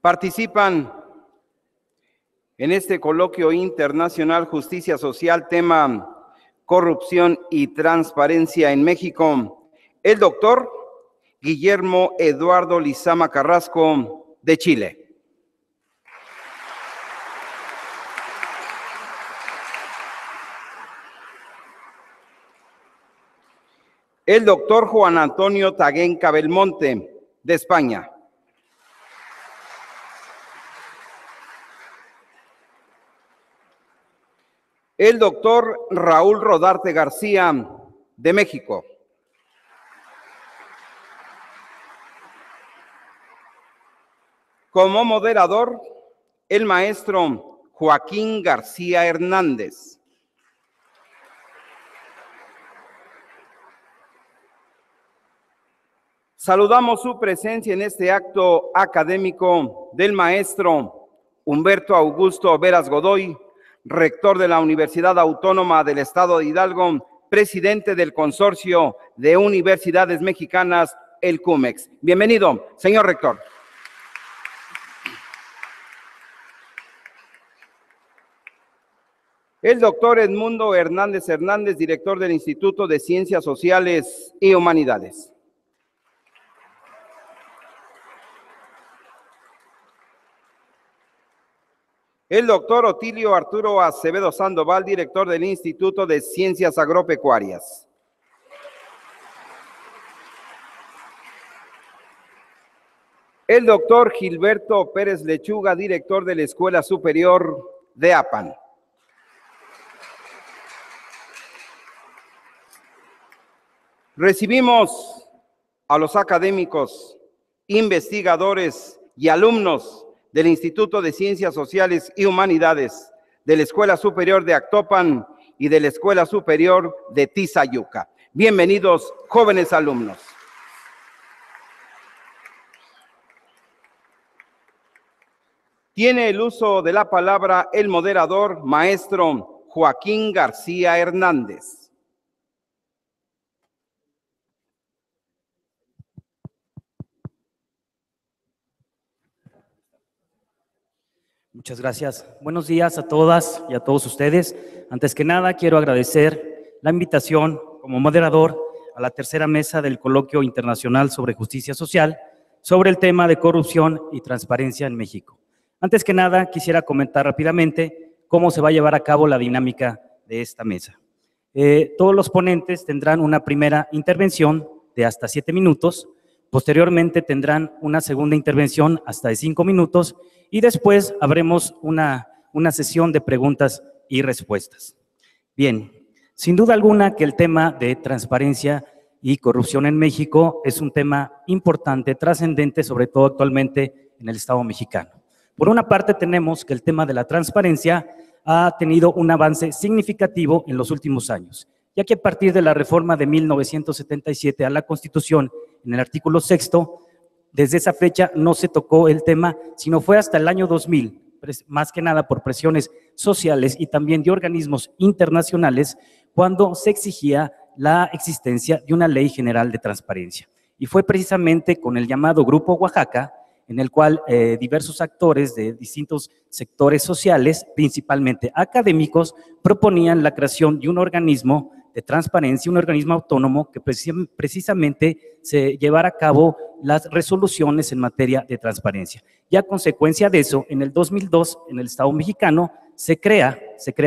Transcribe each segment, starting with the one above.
Participan en este coloquio internacional Justicia Social, tema Corrupción y Transparencia en México, el doctor Guillermo Eduardo Lizama Carrasco, de Chile. El doctor Juan Antonio Taguenca Belmonte, de España. El doctor Raúl Rodarte García, de México. Como moderador, el maestro Joaquín García Hernández. Saludamos su presencia en este acto académico del maestro Humberto Augusto Veras Godoy, rector de la Universidad Autónoma del Estado de Hidalgo, presidente del Consorcio de Universidades Mexicanas, el CUMEX. Bienvenido, señor rector. El doctor Edmundo Hernández Hernández, director del Instituto de Ciencias Sociales y Humanidades. El doctor Otilio Arturo Acevedo Sandoval, director del Instituto de Ciencias Agropecuarias. El doctor Gilberto Pérez Lechuga, director de la Escuela Superior de APAN. Recibimos a los académicos, investigadores y alumnos del Instituto de Ciencias Sociales y Humanidades, de la Escuela Superior de Actopan y de la Escuela Superior de Tizayuca. Bienvenidos, jóvenes alumnos. Tiene el uso de la palabra el moderador, maestro Joaquín García Hernández. Muchas gracias. Buenos días a todas y a todos ustedes. Antes que nada, quiero agradecer la invitación como moderador a la tercera mesa del Coloquio Internacional sobre Justicia Social sobre el tema de corrupción y transparencia en México. Antes que nada, quisiera comentar rápidamente cómo se va a llevar a cabo la dinámica de esta mesa. Todos los ponentes tendrán una primera intervención de hasta 7 minutos, posteriormente tendrán una segunda intervención hasta de 5 minutos y después habremos una sesión de preguntas y respuestas. Bien, sin duda alguna que el tema de transparencia y corrupción en México es un tema importante, trascendente, sobre todo actualmente en el Estado mexicano. Por una parte tenemos que el tema de la transparencia ha tenido un avance significativo en los últimos años, ya que a partir de la reforma de 1977 a la Constitución, en el artículo 6º, desde esa fecha no se tocó el tema, sino fue hasta el año 2000, más que nada por presiones sociales y también de organismos internacionales, cuando se exigía la existencia de una ley general de transparencia. Y fue precisamente con el llamado Grupo Oaxaca, en el cual diversos actores de distintos sectores sociales, principalmente académicos, proponían la creación de un organismo de transparencia, un organismo autónomo que precisamente se llevara a cabo las resoluciones en materia de transparencia. Y a consecuencia de eso, en el 2002, en el Estado mexicano, se crea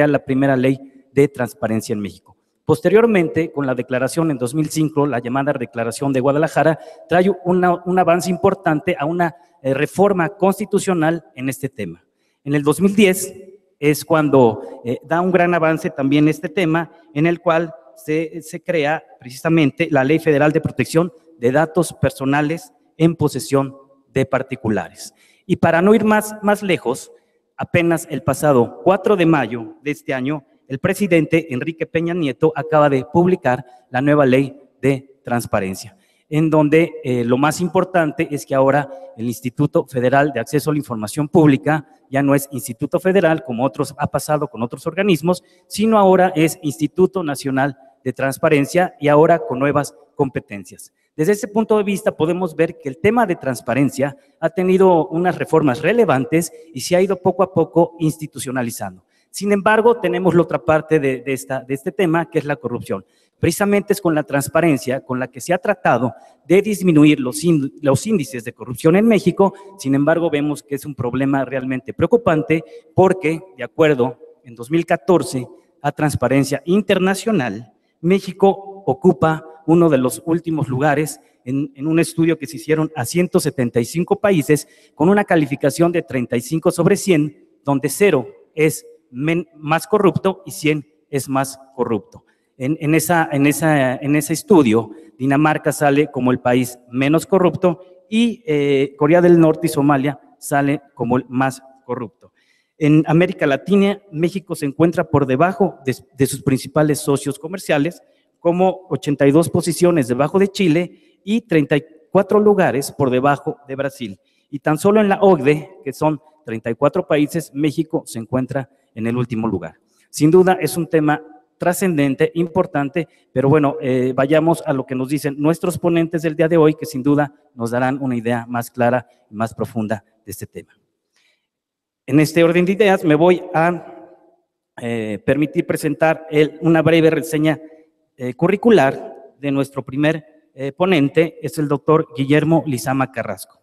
la primera ley de transparencia en México. Posteriormente, con la declaración en 2005, la llamada Declaración de Guadalajara, trae un avance importante a una reforma constitucional en este tema. En el 2010 es cuando da un gran avance también este tema, en el cual se crea precisamente la Ley Federal de Protección de Datos Personales en posesión de particulares. Y para no ir más lejos, apenas el pasado 4 de mayo de este año, el presidente Enrique Peña Nieto acaba de publicar la nueva Ley de Transparencia, en donde lo más importante es que ahora el Instituto Federal de Acceso a la Información Pública ya no es Instituto Federal, como ha pasado con otros organismos, sino ahora es Instituto Nacional de transparencia y ahora con nuevas competencias. Desde ese punto de vista podemos ver que el tema de transparencia ha tenido unas reformas relevantes y se ha ido poco a poco institucionalizando. Sin embargo, tenemos la otra parte de este tema, que es la corrupción. Precisamente es con la transparencia con la que se ha tratado de disminuir los índices de corrupción en México. Sin embargo, vemos que es un problema realmente preocupante porque, de acuerdo en 2014 a Transparencia Internacional, México ocupa uno de los últimos lugares en un estudio que se hicieron a 175 países con una calificación de 35 sobre 100, donde 0 es más corrupto y 100 es más corrupto. En ese estudio, Dinamarca sale como el país menos corrupto y Corea del Norte y Somalia sale como el más corrupto. En América Latina, México se encuentra por debajo de sus principales socios comerciales, como 82 posiciones debajo de Chile y 34 lugares por debajo de Brasil. Y tan solo en la OCDE, que son 34 países, México se encuentra en el último lugar. Sin duda es un tema trascendente, importante, pero bueno, vayamos a lo que nos dicen nuestros ponentes del día de hoy, que sin duda nos darán una idea más clara y más profunda de este tema. En este orden de ideas me voy a permitir presentar una breve reseña curricular de nuestro primer ponente, es el doctor Guillermo Lizama Carrasco.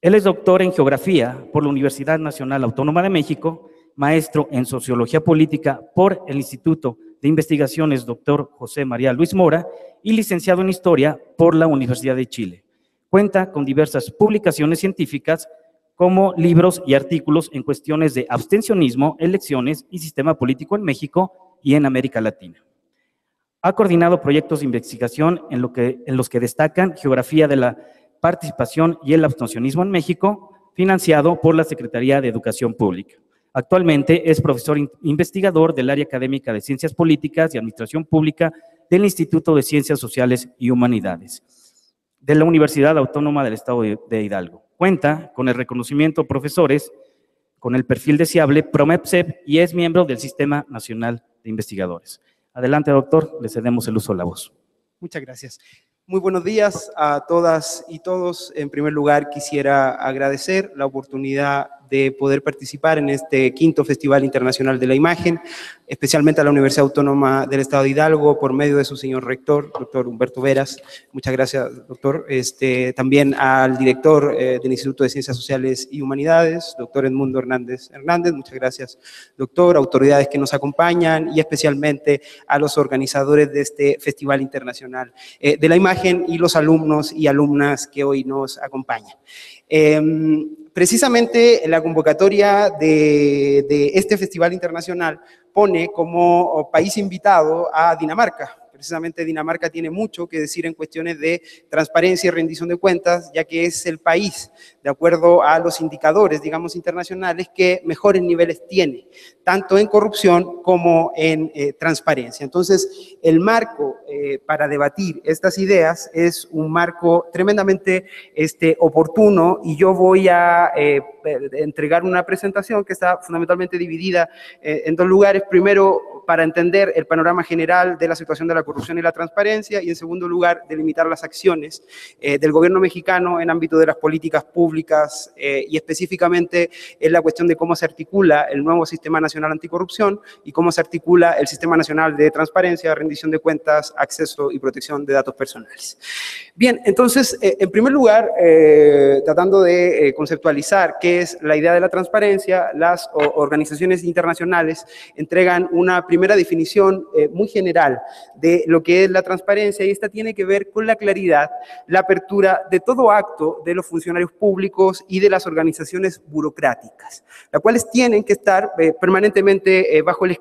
Él es doctor en Geografía por la Universidad Nacional Autónoma de México, maestro en Sociología Política por el Instituto de Investigaciones Dr. José María Luis Mora y licenciado en Historia por la Universidad de Chile. Cuenta con diversas publicaciones científicas como libros y artículos en cuestiones de abstencionismo, elecciones y sistema político en México y en América Latina. Ha coordinado proyectos de investigación en los que destacan Geografía de la Participación y el Abstencionismo en México, financiado por la Secretaría de Educación Pública. Actualmente es profesor investigador del área académica de Ciencias Políticas y Administración Pública del Instituto de Ciencias Sociales y Humanidades de la Universidad Autónoma del Estado de Hidalgo. Cuenta con el reconocimiento profesores con el perfil deseable PROMEPSEP y es miembro del Sistema Nacional de Investigadores. Adelante, doctor, le cedemos el uso de la voz. Muchas gracias. Muy buenos días a todas y todos. En primer lugar, quisiera agradecer la oportunidad de poder participar en este quinto Festival Internacional de la Imagen, especialmente a la Universidad Autónoma del Estado de Hidalgo, por medio de su señor rector, doctor Humberto Veras. Muchas gracias, doctor. También al director del Instituto de Ciencias Sociales y Humanidades, doctor Edmundo Hernández. Muchas gracias, doctor. Autoridades que nos acompañan y especialmente a los organizadores de este Festival Internacional de la Imagen y los alumnos y alumnas que hoy nos acompañan. Precisamente la convocatoria de este Festival Internacional pone como país invitado a Dinamarca. Precisamente Dinamarca tiene mucho que decir en cuestiones de transparencia y rendición de cuentas, ya que es el país, de acuerdo a los indicadores, digamos, internacionales, que mejores niveles tiene, tanto en corrupción como en transparencia. Entonces, el marco para debatir estas ideas es un marco tremendamente oportuno, y yo voy a entregar una presentación que está fundamentalmente dividida en dos lugares. Primero, para entender el panorama general de la situación de la corrupción y la transparencia, y en segundo lugar, delimitar las acciones del gobierno mexicano en ámbito de las políticas públicas y específicamente en la cuestión de cómo se articula el nuevo Sistema Nacional Anticorrupción y cómo se articula el Sistema Nacional de Transparencia, Rendición de Cuentas, Acceso y Protección de Datos Personales. Bien, entonces, en primer lugar, tratando de conceptualizar qué es la idea de la transparencia, las organizaciones internacionales entregan una primera definición muy general de lo que es la transparencia, y esta tiene que ver con la claridad, la apertura de todo acto de los funcionarios públicos y de las organizaciones burocráticas, las cuales tienen que estar permanentemente bajo el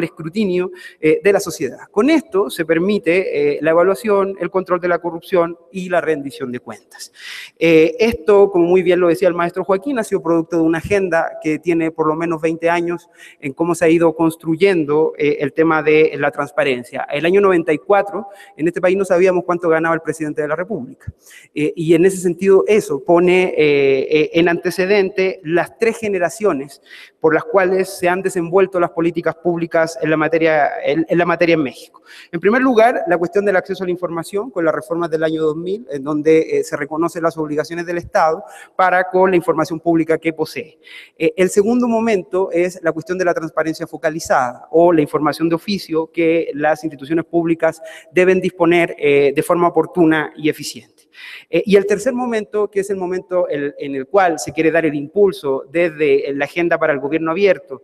escrutinio de la sociedad. Con esto se permite la evaluación, el control de la corrupción y la rendición de cuentas. Esto, como muy bien lo decía el maestro Joaquín, ha sido producto de una agenda que tiene por lo menos 20 años en cómo se ha ido construyendo el tema de la transparencia. El año 94, en este país no sabíamos cuánto ganaba el presidente de la República. Y en ese sentido, eso pone en antecedente las 3 generaciones por las cuales se han desenvuelto las políticas públicas en la materia en México. En primer lugar, la cuestión del acceso a la información, con las reformas del año 2000, en donde se reconocen las obligaciones del Estado para con la información pública que posee. El segundo momento es la cuestión de la transparencia focalizada o la información de oficio que las instituciones públicas deben disponer de forma oportuna y eficiente. Y el tercer momento, que es el momento en el cual se quiere dar el impulso desde la agenda para el gobierno abierto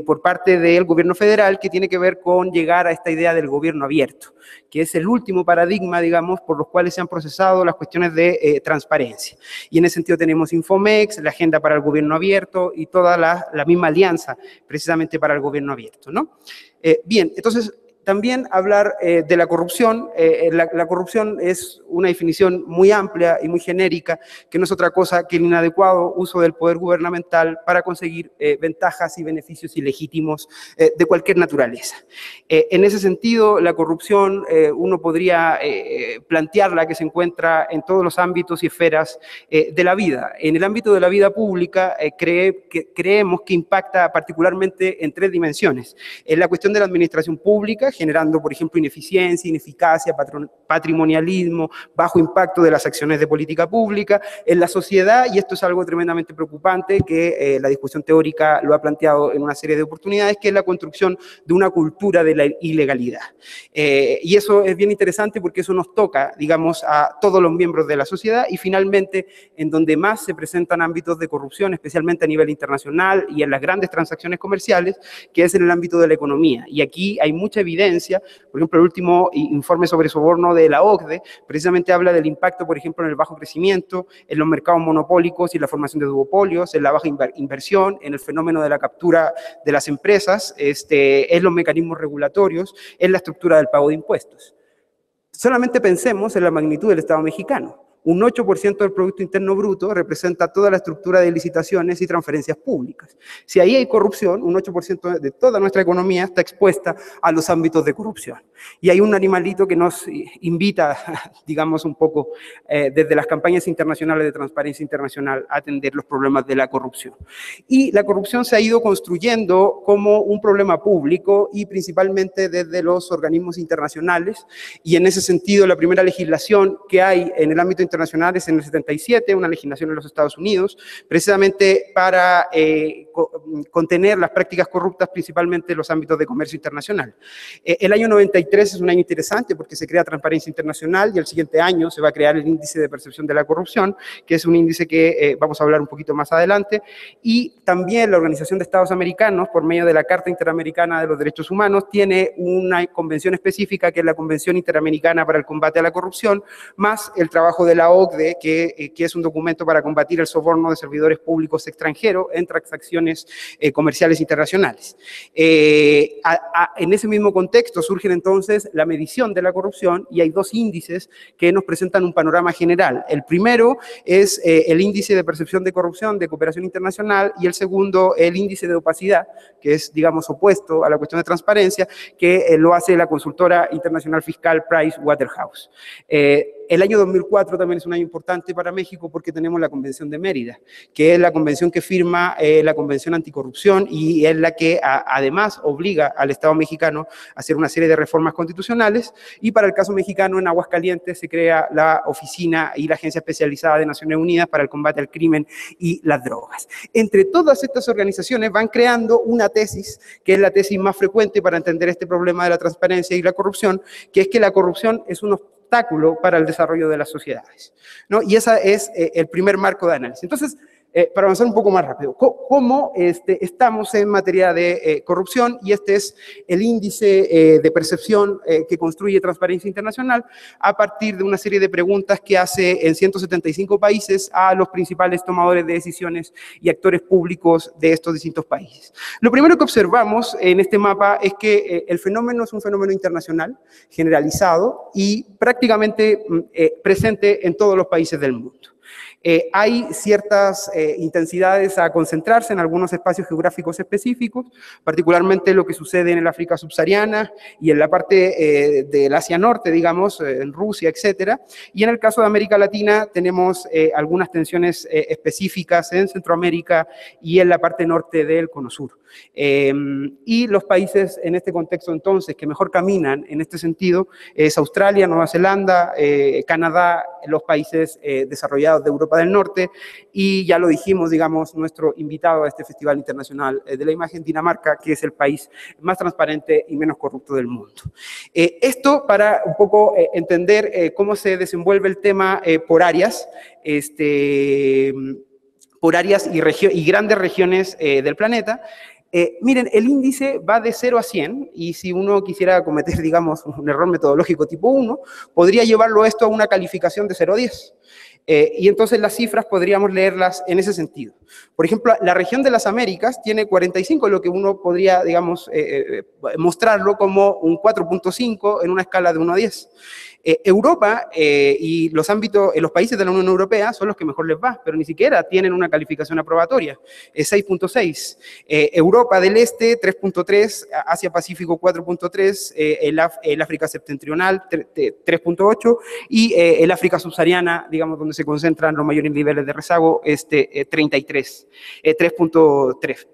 por parte del gobierno federal, que tiene que ver con llegar a esta idea del gobierno abierto, que es el último paradigma, digamos, por los cuales se han procesado las cuestiones de transparencia. Y en ese sentido tenemos Infomex, la agenda para el gobierno abierto y toda la misma alianza precisamente para el gobierno abierto, ¿no? Bien, entonces, también hablar de la corrupción. La corrupción es una definición muy amplia y muy genérica, que no es otra cosa que el inadecuado uso del poder gubernamental para conseguir ventajas y beneficios ilegítimos de cualquier naturaleza. En ese sentido, la corrupción uno podría plantearla que se encuentra en todos los ámbitos y esferas de la vida. En el ámbito de la vida pública creemos que impacta particularmente en 3 dimensiones. En la cuestión de la administración pública, generando, por ejemplo, ineficiencia, ineficacia, patrimonialismo, bajo impacto de las acciones de política pública. En la sociedad, y esto es algo tremendamente preocupante, que la discusión teórica lo ha planteado en una serie de oportunidades, que es la construcción de una cultura de la ilegalidad. Y eso es bien interesante porque eso nos toca, digamos, a todos los miembros de la sociedad, y finalmente, en donde más se presentan ámbitos de corrupción, especialmente a nivel internacional y en las grandes transacciones comerciales, que es en el ámbito de la economía. Y aquí hay mucha evidencia. Por ejemplo, el último informe sobre soborno de la OCDE precisamente habla del impacto, por ejemplo, en el bajo crecimiento, en los mercados monopólicos y la formación de duopolios, en la baja inversión, en el fenómeno de la captura de las empresas, en los mecanismos regulatorios, en la estructura del pago de impuestos. Solamente pensemos en la magnitud del Estado mexicano. Un 8% del Producto Interno Bruto representa toda la estructura de licitaciones y transferencias públicas. Si ahí hay corrupción, un 8% de toda nuestra economía está expuesta a los ámbitos de corrupción. Y hay un animalito que nos invita, digamos, un poco desde las campañas internacionales de transparencia internacional a atender los problemas de la corrupción. Y la corrupción se ha ido construyendo como un problema público y principalmente desde los organismos internacionales. Y en ese sentido, la primera legislación que hay en el ámbito internacional es en el 77, una legislación en los Estados Unidos, precisamente para contener las prácticas corruptas, principalmente en los ámbitos de comercio internacional. El año 93 es un año interesante porque se crea Transparencia Internacional y el siguiente año se va a crear el Índice de Percepción de la Corrupción, que es un índice que vamos a hablar un poquito más adelante, y también la Organización de Estados Americanos, por medio de la Carta Interamericana de los Derechos Humanos, tiene una convención específica que es la Convención Interamericana para el Combate a la Corrupción, más el trabajo de la OCDE, que es un documento para combatir el soborno de servidores públicos extranjeros en transacciones comerciales internacionales. En ese mismo contexto surgen entonces la medición de la corrupción y hay 2 índices que nos presentan un panorama general. El primero es el índice de percepción de corrupción de cooperación internacional y el segundo el índice de opacidad, que es, digamos, opuesto a la cuestión de transparencia, que lo hace la consultora internacional fiscal Pricewaterhouse. El año 2004 también es un año importante para México porque tenemos la Convención de Mérida, que es la convención que firma la Convención Anticorrupción y es la que además obliga al Estado mexicano a hacer una serie de reformas constitucionales, y para el caso mexicano en Aguascalientes se crea la oficina y la Agencia Especializada de Naciones Unidas para el Combate al Crimen y las Drogas. Entre todas estas organizaciones van creando una tesis, que es la tesis más frecuente para entender este problema de la transparencia y la corrupción, que es que la corrupción es un obstáculo para el desarrollo de las sociedades, ¿no? Y ese es el primer marco de análisis. Entonces, para avanzar un poco más rápido, ¿cómo estamos en materia de corrupción? Y este es el índice de percepción que construye Transparencia Internacional a partir de una serie de preguntas que hace en 175 países a los principales tomadores de decisiones y actores públicos de estos distintos países. Lo primero que observamos en este mapa es que el fenómeno es un fenómeno internacional, generalizado y prácticamente presente en todos los países del mundo. Hay ciertas intensidades a concentrarse en algunos espacios geográficos específicos, particularmente lo que sucede en el África subsahariana y en la parte del Asia Norte, digamos, en Rusia, etcétera. Y en el caso de América Latina tenemos algunas tensiones específicas en Centroamérica y en la parte norte del Cono Sur. Y los países en este contexto entonces que mejor caminan en este sentido es Australia, Nueva Zelanda, Canadá, los países desarrollados de Europa del Norte y ya lo dijimos, digamos, nuestro invitado a este Festival Internacional de la Imagen, Dinamarca, que es el país más transparente y menos corrupto del mundo. Esto para un poco entender cómo se desenvuelve el tema por áreas, y grandes regiones del planeta. Miren, el índice va de 0 a 100 y si uno quisiera cometer, digamos, un error metodológico tipo 1, podría llevarlo esto a una calificación de 0 a 10. Y entonces las cifras podríamos leerlas en ese sentido. Por ejemplo, la región de las Américas tiene 45, lo que uno podría, digamos, mostrarlo como un 4.5 en una escala de 1 a 10. Europa y los países de la Unión Europea son los que mejor les va, pero ni siquiera tienen una calificación aprobatoria, es 6.6. Europa del Este, 3.3, Asia-Pacífico, 4.3, el África septentrional, 3.8, y el África subsahariana, digamos, donde se concentran los mayores niveles de rezago, 33, 3.3.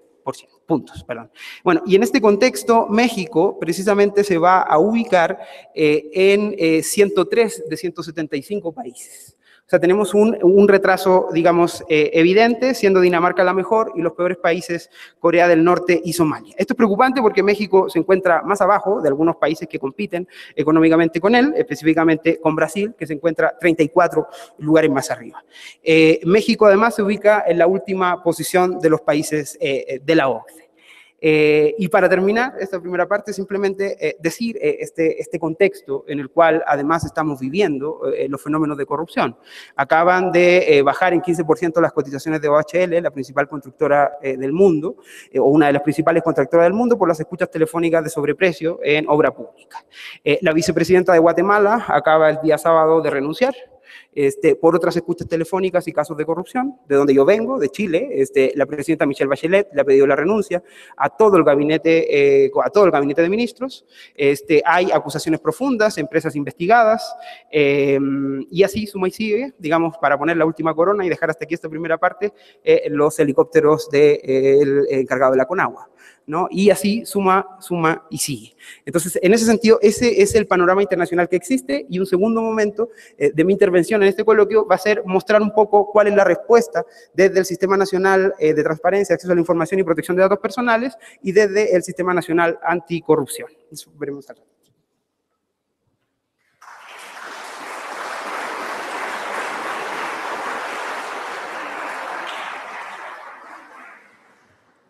puntos, perdón. Bueno, y en este contexto, México precisamente se va a ubicar en 103 de 175 países. O sea, tenemos un retraso, digamos, evidente, siendo Dinamarca la mejor y los peores países, Corea del Norte y Somalia. Esto es preocupante porque México se encuentra más abajo de algunos países que compiten económicamente con él, específicamente con Brasil, que se encuentra 34 lugares más arriba. México, además, se ubica en la última posición de los países de la OCDE. Y para terminar esta primera parte, simplemente decir este contexto en el cual además estamos viviendo los fenómenos de corrupción. Acaban de bajar en 15% las cotizaciones de OHL, la principal constructora del mundo, o una de las principales constructoras del mundo, por las escuchas telefónicas de sobreprecio en obra pública. La vicepresidenta de Guatemala acaba el día sábado de renunciar. Por otras escuchas telefónicas y casos de corrupción, de donde yo vengo, de Chile, la presidenta Michelle Bachelet le ha pedido la renuncia a todo el gabinete de ministros. Hay acusaciones profundas, empresas investigadas, y así suma y sigue, digamos, para poner la última corona y dejar hasta aquí esta primera parte, los helicópteros del encargado de la Conagua, ¿no? Y así suma y sigue. Entonces, en ese sentido, ese es el panorama internacional que existe, y un segundo momento de mi intervención en este coloquio va a ser mostrar un poco cuál es la respuesta desde el Sistema Nacional de Transparencia, Acceso a la Información y Protección de Datos Personales y desde el Sistema Nacional Anticorrupción. Eso veremos acá.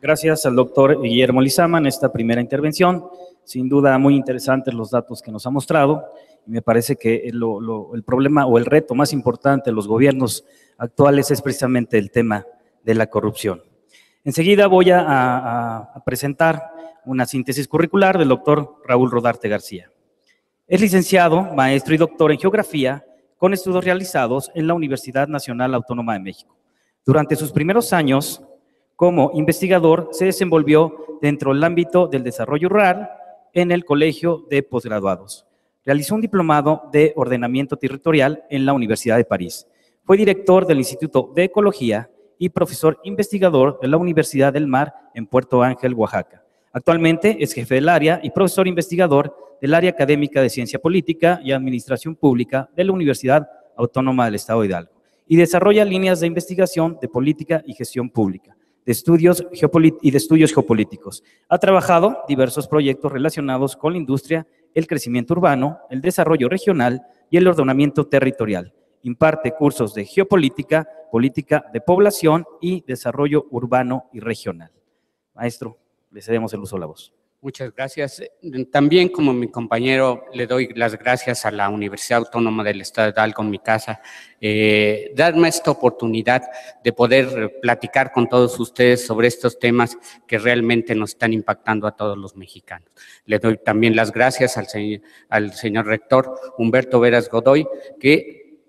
Gracias al doctor Guillermo Lizama en esta primera intervención. Sin duda muy interesantes los datos que nos ha mostrado. Y me parece que el problema o el reto más importante de los gobiernos actuales es precisamente el tema de la corrupción. Enseguida voy a presentar una síntesis curricular del doctor Raúl Rodarte García. Es licenciado, maestro y doctor en Geografía con estudios realizados en la Universidad Nacional Autónoma de México. Durante sus primeros años como investigador se desenvolvió dentro del ámbito del desarrollo rural en el Colegio de Posgraduados. Realizó un diplomado de ordenamiento territorial en la Universidad de París. Fue director del Instituto de Ecología y profesor investigador de la Universidad del Mar en Puerto Ángel, Oaxaca. Actualmente es jefe del área y profesor investigador del área académica de Ciencia Política y Administración Pública de la Universidad Autónoma del Estado de Hidalgo y desarrolla líneas de investigación de política y gestión pública, de estudios geopolíticos. Ha trabajado diversos proyectos relacionados con la industria, el crecimiento urbano, el desarrollo regional y el ordenamiento territorial. Imparte cursos de geopolítica, política de población y desarrollo urbano y regional. Maestro, le cedemos el uso de la voz. Muchas gracias. También, como mi compañero, le doy las gracias a la Universidad Autónoma del Estado de Hidalgo, mi casa, darme esta oportunidad de poder platicar con todos ustedes sobre estos temas que realmente nos están impactando a todos los mexicanos. Le doy también las gracias al señor rector Humberto Veras Godoy, que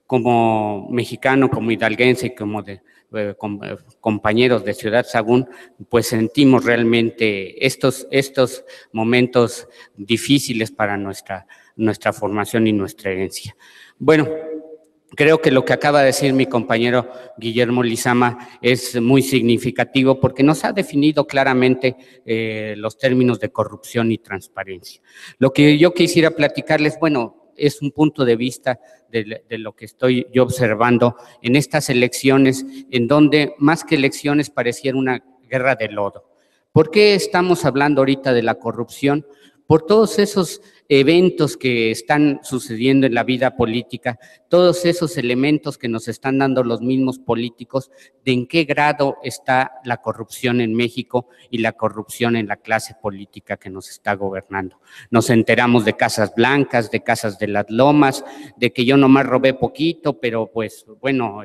como mexicano, como hidalguense y como compañeros de Ciudad Sagún, pues sentimos realmente estos momentos difíciles para nuestra formación y nuestra herencia. Bueno, creo que lo que acaba de decir mi compañero Guillermo Lizama es muy significativo porque nos ha definido claramente los términos de corrupción y transparencia. Lo que yo quisiera platicarles, bueno, es un punto de vista de lo que estoy yo observando en estas elecciones, en donde más que elecciones pareciera una guerra de lodo. ¿Por qué estamos hablando ahorita de la corrupción? Por todos esos eventos que están sucediendo en la vida política, todos esos elementos que nos están dando los mismos políticos, de en qué grado está la corrupción en México y la corrupción en la clase política que nos está gobernando. Nos enteramos de casas blancas, de casas de las lomas, de que yo nomás robé poquito, pero pues bueno,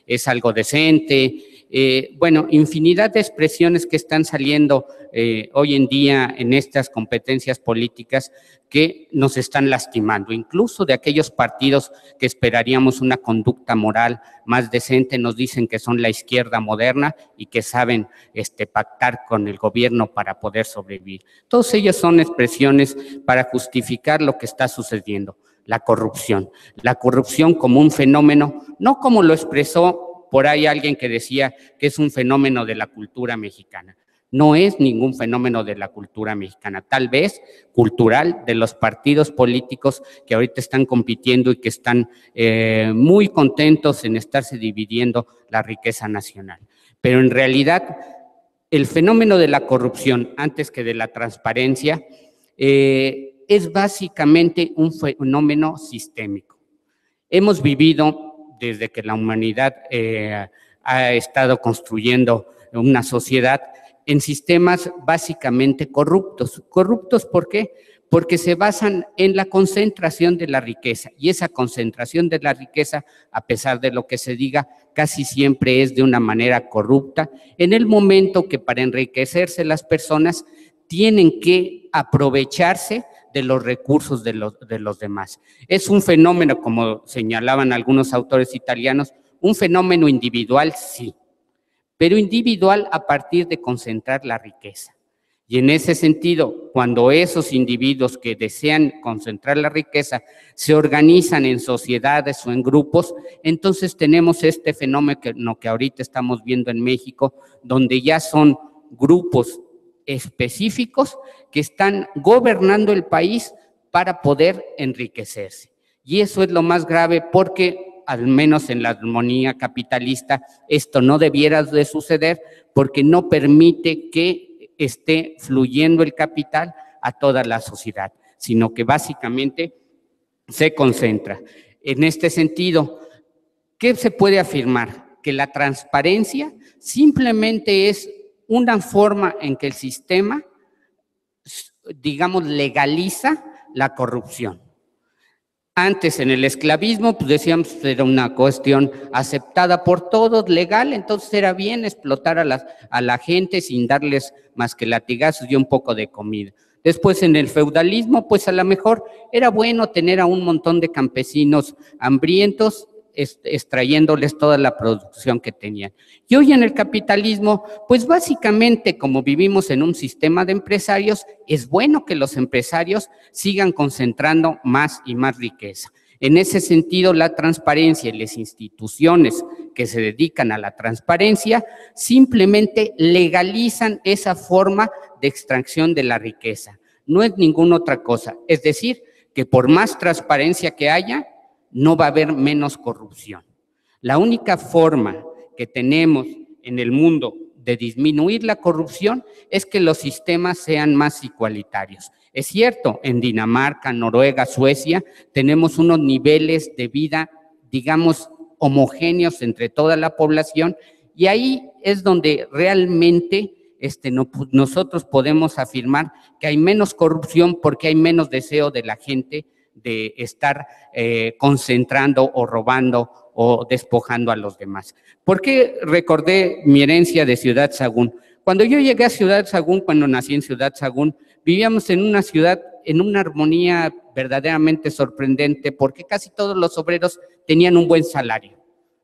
es algo decente. Bueno, infinidad de expresiones que están saliendo hoy en día en estas competencias políticas que nos están lastimando, incluso de aquellos partidos que esperaríamos una conducta moral más decente, nos dicen que son la izquierda moderna y que saben pactar con el gobierno para poder sobrevivir. Todos ellos son expresiones para justificar lo que está sucediendo, la corrupción como un fenómeno, no como lo expresó por ahí alguien que decía que es un fenómeno de la cultura mexicana. No es ningún fenómeno de la cultura mexicana, tal vez cultural de los partidos políticos que ahorita están compitiendo y que están muy contentos en estarse dividiendo la riqueza nacional. Pero en realidad el fenómeno de la corrupción, antes que de la transparencia, es básicamente un fenómeno sistémico. Hemos vivido desde que la humanidad ha estado construyendo una sociedad en sistemas básicamente corruptos. ¿Corruptos por qué? Porque se basan en la concentración de la riqueza, y esa concentración de la riqueza, a pesar de lo que se diga, casi siempre es de una manera corrupta, en el momento que para enriquecerse las personas tienen que aprovecharse de los recursos de los demás. Es un fenómeno, como señalaban algunos autores italianos, un fenómeno individual, sí, pero individual a partir de concentrar la riqueza. Y en ese sentido, cuando esos individuos que desean concentrar la riqueza se organizan en sociedades o en grupos, entonces tenemos este fenómeno que ahorita estamos viendo en México, donde ya son grupos específicos que están gobernando el país para poder enriquecerse. Y eso es lo más grave porque, al menos en la armonía capitalista, esto no debiera de suceder porque no permite que esté fluyendo el capital a toda la sociedad, sino que básicamente se concentra. En este sentido, ¿qué se puede afirmar? Que la transparencia simplemente es una forma en que el sistema, digamos, legaliza la corrupción. Antes, en el esclavismo, pues decíamos que era una cuestión aceptada por todos, legal, entonces era bien explotar a la gente sin darles más que latigazos y un poco de comida. Después, en el feudalismo, pues a lo mejor era bueno tener a un montón de campesinos hambrientos, extrayéndoles toda la producción que tenían. Y hoy en el capitalismo, pues básicamente como vivimos en un sistema de empresarios, es bueno que los empresarios sigan concentrando más y más riqueza. En ese sentido, la transparencia y las instituciones que se dedican a la transparencia simplemente legalizan esa forma de extracción de la riqueza. No es ninguna otra cosa. Es decir, que por más transparencia que haya, no va a haber menos corrupción. La única forma que tenemos en el mundo de disminuir la corrupción es que los sistemas sean más igualitarios. Es cierto, en Dinamarca, Noruega, Suecia, tenemos unos niveles de vida, digamos, homogéneos entre toda la población, y ahí es donde realmente nosotros podemos afirmar que hay menos corrupción porque hay menos deseo de la gente de estar concentrando o robando o despojando a los demás. ¿Por qué recordé mi herencia de Ciudad Sagún? Cuando yo llegué a Ciudad Sagún, cuando nací en Ciudad Sagún, vivíamos en una ciudad en una armonía verdaderamente sorprendente, porque casi todos los obreros tenían un buen salario.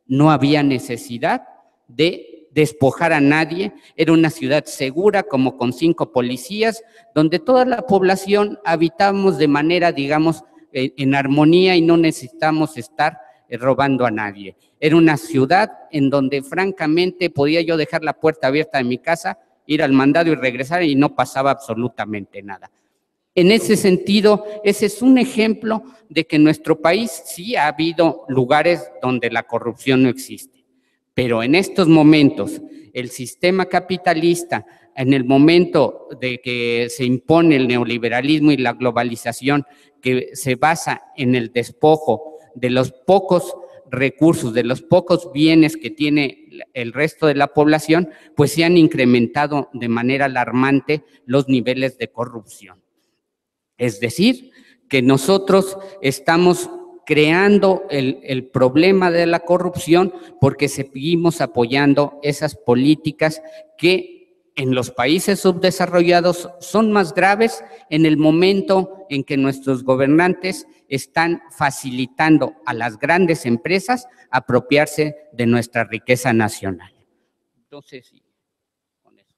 No había necesidad de despojar a nadie, era una ciudad segura, como con 5 policías, donde toda la población habitábamos de manera, digamos, en armonía y no necesitamos estar robando a nadie. Era una ciudad en donde francamente podía yo dejar la puerta abierta de mi casa, ir al mandado y regresar y no pasaba absolutamente nada. En ese sentido, ese es un ejemplo de que en nuestro país sí ha habido lugares donde la corrupción no existe. Pero en estos momentos, el sistema capitalista, en el momento de que se impone el neoliberalismo y la globalización, que se basa en el despojo de los pocos recursos, de los pocos bienes que tiene el resto de la población, pues se han incrementado de manera alarmante los niveles de corrupción. Es decir, que nosotros estamos creando el problema de la corrupción porque seguimos apoyando esas políticas que en los países subdesarrollados son más graves en el momento en que nuestros gobernantes están facilitando a las grandes empresas apropiarse de nuestra riqueza nacional. Entonces, sí, con eso.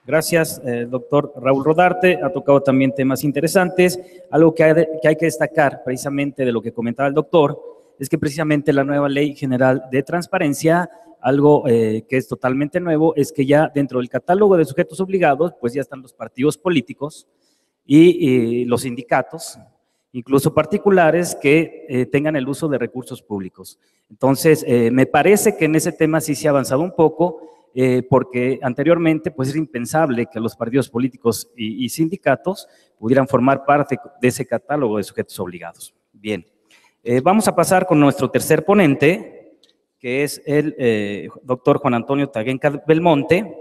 Gracias, doctor Raúl Rodarte. Ha tocado también temas interesantes. Algo que hay que destacar precisamente de lo que comentaba el doctor es que precisamente la nueva Ley General de Transparencia, algo que es totalmente nuevo, es que ya dentro del catálogo de sujetos obligados, pues ya están los partidos políticos y los sindicatos, incluso particulares que tengan el uso de recursos públicos. Entonces, me parece que en ese tema sí se ha avanzado un poco, porque anteriormente pues era impensable que los partidos políticos y sindicatos pudieran formar parte de ese catálogo de sujetos obligados. Bien, vamos a pasar con nuestro tercer ponente, que es el doctor Juan Antonio Taguenca Belmonte.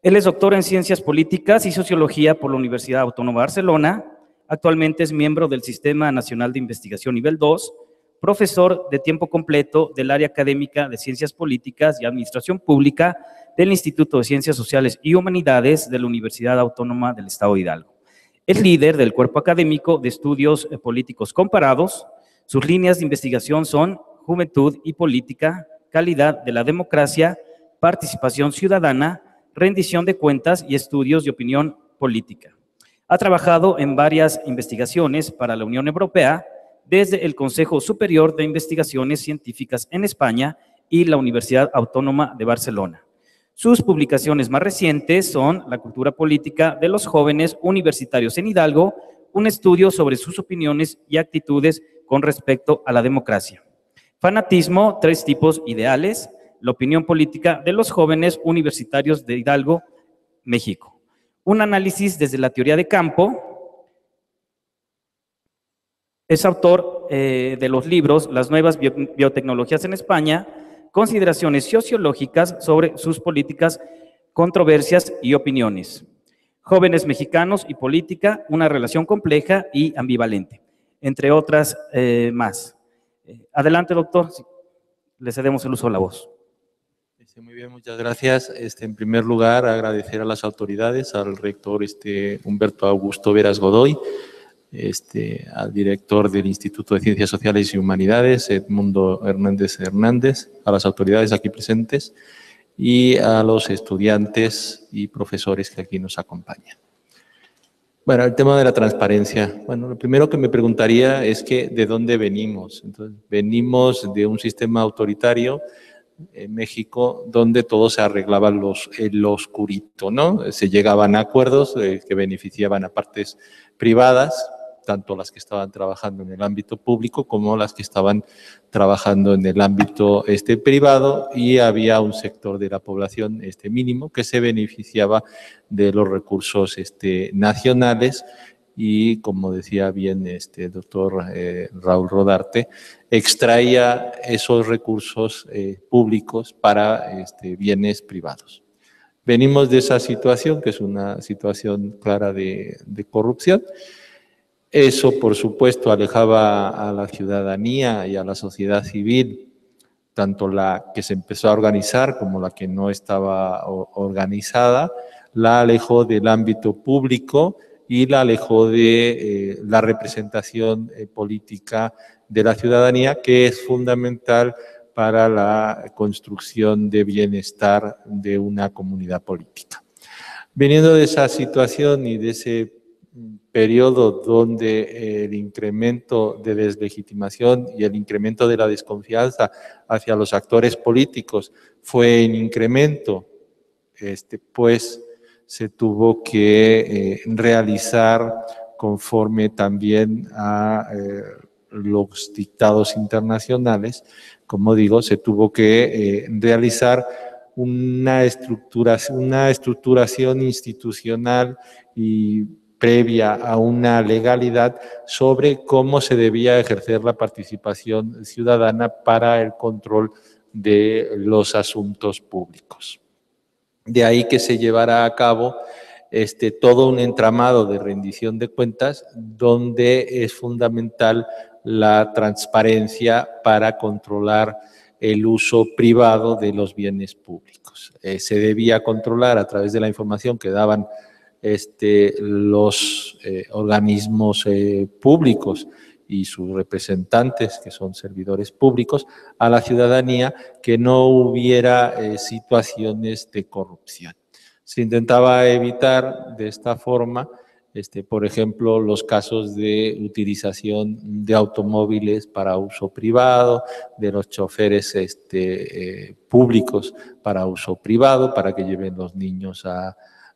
Él es doctor en Ciencias Políticas y Sociología por la Universidad Autónoma de Barcelona. Actualmente es miembro del Sistema Nacional de Investigación Nivel 2, profesor de tiempo completo del área académica de Ciencias Políticas y Administración Pública del Instituto de Ciencias Sociales y Humanidades de la Universidad Autónoma del Estado de Hidalgo. Es líder del cuerpo académico de estudios políticos comparados. Sus líneas de investigación son Juventud y Política, Calidad de la Democracia, Participación Ciudadana, Rendición de Cuentas y Estudios de Opinión Política. Ha trabajado en varias investigaciones para la Unión Europea, desde el Consejo Superior de Investigaciones Científicas en España y la Universidad Autónoma de Barcelona. Sus publicaciones más recientes son La cultura política de los jóvenes universitarios en Hidalgo, un estudio sobre sus opiniones y actitudes con respecto a la democracia. Fanatismo, 3 tipos ideales, la opinión política de los jóvenes universitarios de Hidalgo, México. Un análisis desde la teoría de campo. Es autor de los libros Las nuevas biotecnologías en España, consideraciones sociológicas sobre sus políticas, controversias y opiniones. Jóvenes mexicanos y política, una relación compleja y ambivalente, entre otras más. Adelante, doctor, le cedemos el uso de la voz. Muy bien, muchas gracias. En primer lugar, agradecer a las autoridades, al rector Humberto Augusto Veras Godoy, al director del Instituto de Ciencias Sociales y Humanidades, Edmundo Hernández Hernández, a las autoridades aquí presentes y a los estudiantes y profesores que aquí nos acompañan. Bueno, el tema de la transparencia. Bueno, lo primero que me preguntaría es que ¿de dónde venimos? Entonces, venimos de un sistema autoritario en México donde todo se arreglaba en lo oscurito, ¿no? Se llegaban a acuerdos que beneficiaban a partes privadas, tanto las que estaban trabajando en el ámbito público como las que estaban trabajando en el ámbito privado, y había un sector de la población mínimo que se beneficiaba de los recursos nacionales y, como decía bien el doctor Raúl Rodarte, extraía esos recursos públicos para bienes privados. Venimos de esa situación, que es una situación clara de corrupción. Eso, por supuesto, alejaba a la ciudadanía y a la sociedad civil, tanto la que se empezó a organizar como la que no estaba organizada, la alejó del ámbito público y la alejó de la representación política de la ciudadanía, que es fundamental para la construcción de bienestar de una comunidad política. Viniendo de esa situación y de ese periodo donde el incremento de deslegitimación y el incremento de la desconfianza hacia los actores políticos fue en incremento, pues se tuvo que realizar conforme también a los dictados internacionales, como digo, se tuvo que realizar una estructuración institucional y previa a una legalidad sobre cómo se debía ejercer la participación ciudadana para el control de los asuntos públicos. De ahí que se llevara a cabo todo un entramado de rendición de cuentas donde es fundamental la transparencia para controlar el uso privado de los bienes públicos. Se debía controlar a través de la información que daban los organismos públicos y sus representantes, que son servidores públicos, a la ciudadanía, que no hubiera situaciones de corrupción. Se intentaba evitar de esta forma, por ejemplo, los casos de utilización de automóviles para uso privado, de los choferes públicos para uso privado, para que lleven los niños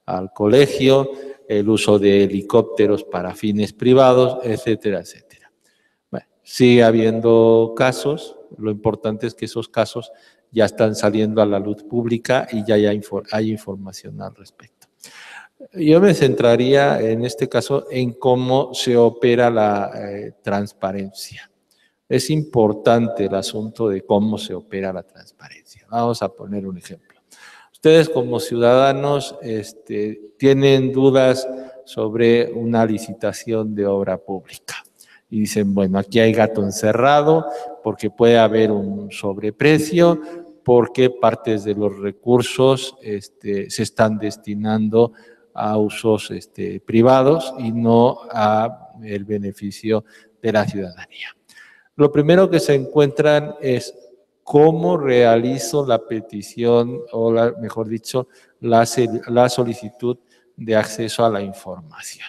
al colegio, el uso de helicópteros para fines privados, etcétera, etcétera. Bueno, sigue habiendo casos, lo importante es que esos casos ya están saliendo a la luz pública y ya hay información al respecto. Yo me centraría en este caso en cómo se opera la transparencia. Es importante el asunto de cómo se opera la transparencia. Vamos a poner un ejemplo. Ustedes como ciudadanos tienen dudas sobre una licitación de obra pública y dicen, bueno, aquí hay gato encerrado porque puede haber un sobreprecio, porque partes de los recursos se están destinando a usos privados y no a el beneficio de la ciudadanía. Lo primero que se encuentran es cómo realizo la petición o, mejor dicho, la solicitud de acceso a la información.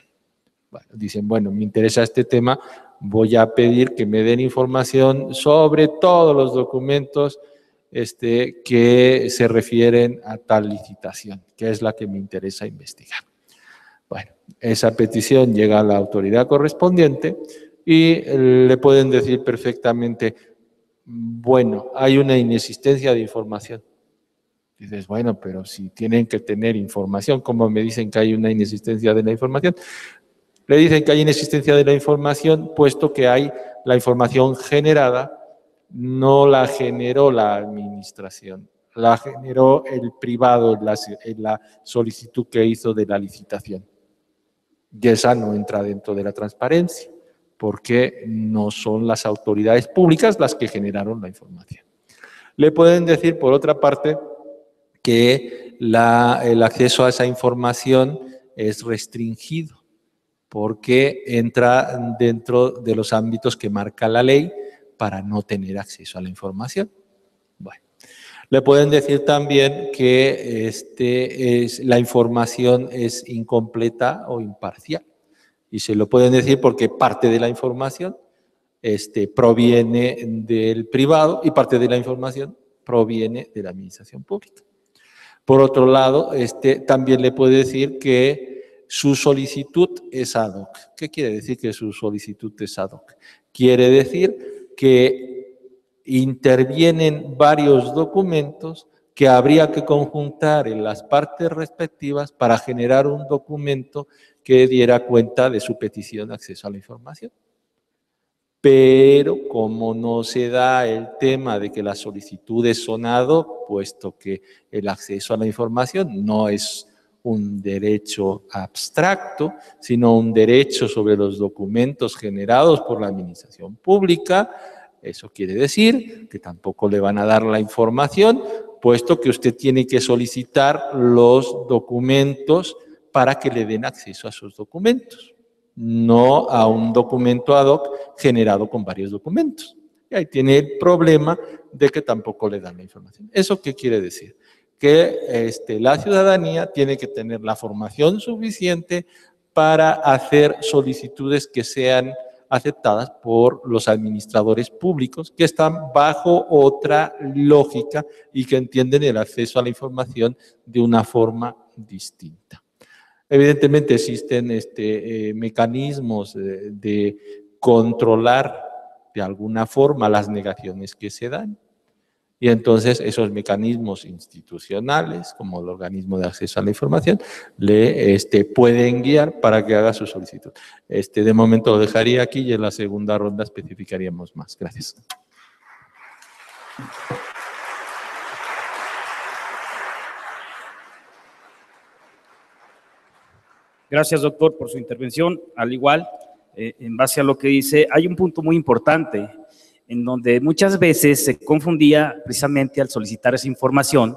Bueno, dicen, bueno, me interesa este tema, voy a pedir que me den información sobre todos los documentos que se refieren a tal licitación, que es la que me interesa investigar. Bueno, esa petición llega a la autoridad correspondiente y le pueden decir perfectamente, bueno, hay una inexistencia de información. Dices, bueno, pero si tienen que tener información, ¿cómo me dicen que hay una inexistencia de la información? Le dicen que hay inexistencia de la información, puesto que hay la información generada, no la generó la administración, la generó el privado en la solicitud que hizo de la licitación. Y esa no entra dentro de la transparencia, porque no son las autoridades públicas las que generaron la información. Le pueden decir, por otra parte, que el acceso a esa información es restringido, porque entra dentro de los ámbitos que marca la ley para no tener acceso a la información. Bueno, le pueden decir también que la información es incompleta o imparcial. Y se lo pueden decir porque parte de la información proviene del privado y parte de la información proviene de la administración pública. Por otro lado, también le puede decir que su solicitud es ad hoc. ¿Qué quiere decir que su solicitud es ad hoc? Quiere decir que intervienen varios documentos que habría que conjuntar en las partes respectivas para generar un documento que diera cuenta de su petición de acceso a la información. Pero como no se da el tema de que las solicitudes son ad hoc, puesto que el acceso a la información no es un derecho abstracto, sino un derecho sobre los documentos generados por la administración pública. Eso quiere decir que tampoco le van a dar la información, puesto que usted tiene que solicitar los documentos para que le den acceso a esos documentos, no a un documento ad hoc generado con varios documentos. Y ahí tiene el problema de que tampoco le dan la información. ¿Eso qué quiere decir? Que la ciudadanía tiene que tener la formación suficiente para hacer solicitudes que sean aceptadas por los administradores públicos, que están bajo otra lógica y que entienden el acceso a la información de una forma distinta. Evidentemente existen mecanismos de controlar de alguna forma las negaciones que se dan. Y entonces esos mecanismos institucionales, como el organismo de acceso a la información, le pueden guiar para que haga su solicitud. De momento lo dejaría aquí y en la segunda ronda especificaríamos más. Gracias. Gracias, doctor, por su intervención. Al igual, en base a lo que dice, hay un punto muy importante en donde muchas veces se confundía precisamente al solicitar esa información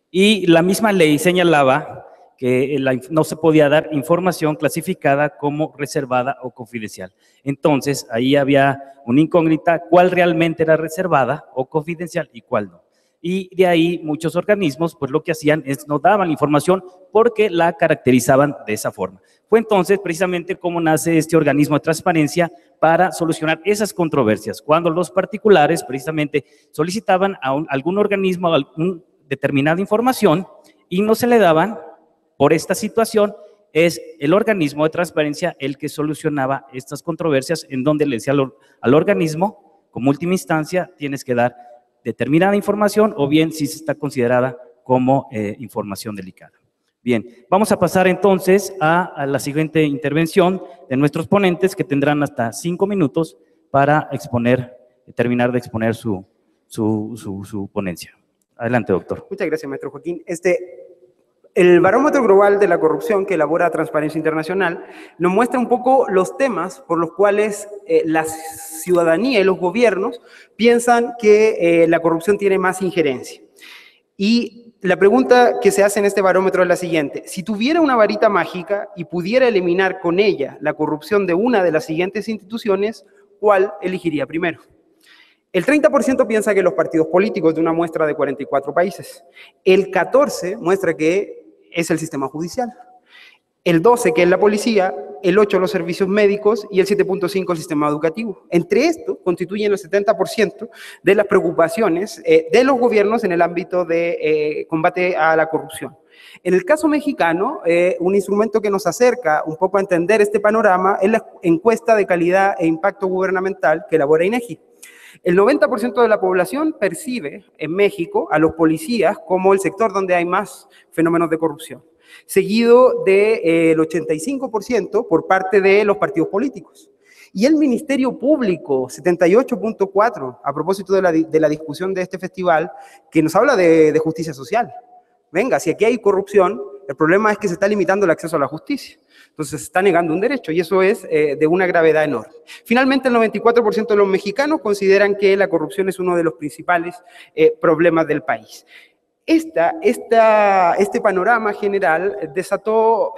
y la misma ley señalaba que no se podía dar información clasificada como reservada o confidencial. Entonces, ahí había una incógnita, cuál realmente era reservada o confidencial y cuál no. Y de ahí muchos organismos, pues lo que hacían es no daban información porque la caracterizaban de esa forma. Fue entonces precisamente cómo nace este organismo de transparencia para solucionar esas controversias, cuando los particulares precisamente solicitaban a algún organismo alguna determinada información y no se le daban. Por esta situación es el organismo de transparencia el que solucionaba estas controversias, en donde le decía al organismo, como última instancia, tienes que dar determinada información o bien si está considerada como información delicada. Bien, vamos a pasar entonces a la siguiente intervención de nuestros ponentes, que tendrán hasta 5 minutos para terminar de exponer su ponencia. Adelante, doctor. Muchas gracias, maestro Joaquín. El Barómetro Global de la Corrupción que elabora Transparencia Internacional nos muestra un poco los temas por los cuales la ciudadanía y los gobiernos piensan que la corrupción tiene más injerencia. Y la pregunta que se hace en este barómetro es la siguiente: si tuviera una varita mágica y pudiera eliminar con ella la corrupción de una de las siguientes instituciones, ¿cuál elegiría primero? El 30% piensa que los partidos políticos, de una muestra de 44 países. El 14% muestra que es el sistema judicial. El 12%, que es la policía, el 8% los servicios médicos y el 7.5% el sistema educativo. Entre estos constituyen el 70% de las preocupaciones de los gobiernos en el ámbito de combate a la corrupción. En el caso mexicano, un instrumento que nos acerca un poco a entender este panorama es la encuesta de calidad e impacto gubernamental que elabora INEGI. El 90% de la población percibe en México a los policías como el sector donde hay más fenómenos de corrupción, seguido del 85% por parte de los partidos políticos. Y el Ministerio Público, 78.4%, a propósito de la discusión de este festival, que nos habla de justicia social. Venga, si aquí hay corrupción, el problema es que se está limitando el acceso a la justicia. Entonces se está negando un derecho y eso es de una gravedad enorme. Finalmente, el 94% de los mexicanos consideran que la corrupción es uno de los principales problemas del país. Este panorama general desató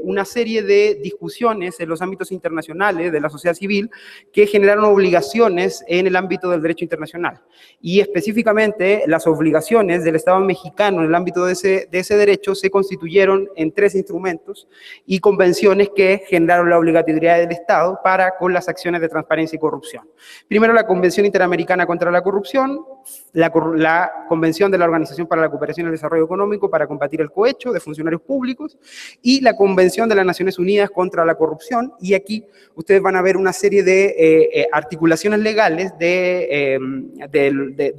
una serie de discusiones en los ámbitos internacionales de la sociedad civil que generaron obligaciones en el ámbito del derecho internacional. Y específicamente las obligaciones del Estado mexicano en el ámbito de ese derecho se constituyeron en 3 instrumentos y convenciones que generaron la obligatoriedad del Estado con las acciones de transparencia y corrupción. Primero, la Convención Interamericana contra la Corrupción, la Convención de la Organización para la Cooperación y el Desarrollo Económico para combatir el cohecho de funcionarios públicos y la Convención de las Naciones Unidas contra la Corrupción. Y aquí ustedes van a ver una serie de articulaciones legales de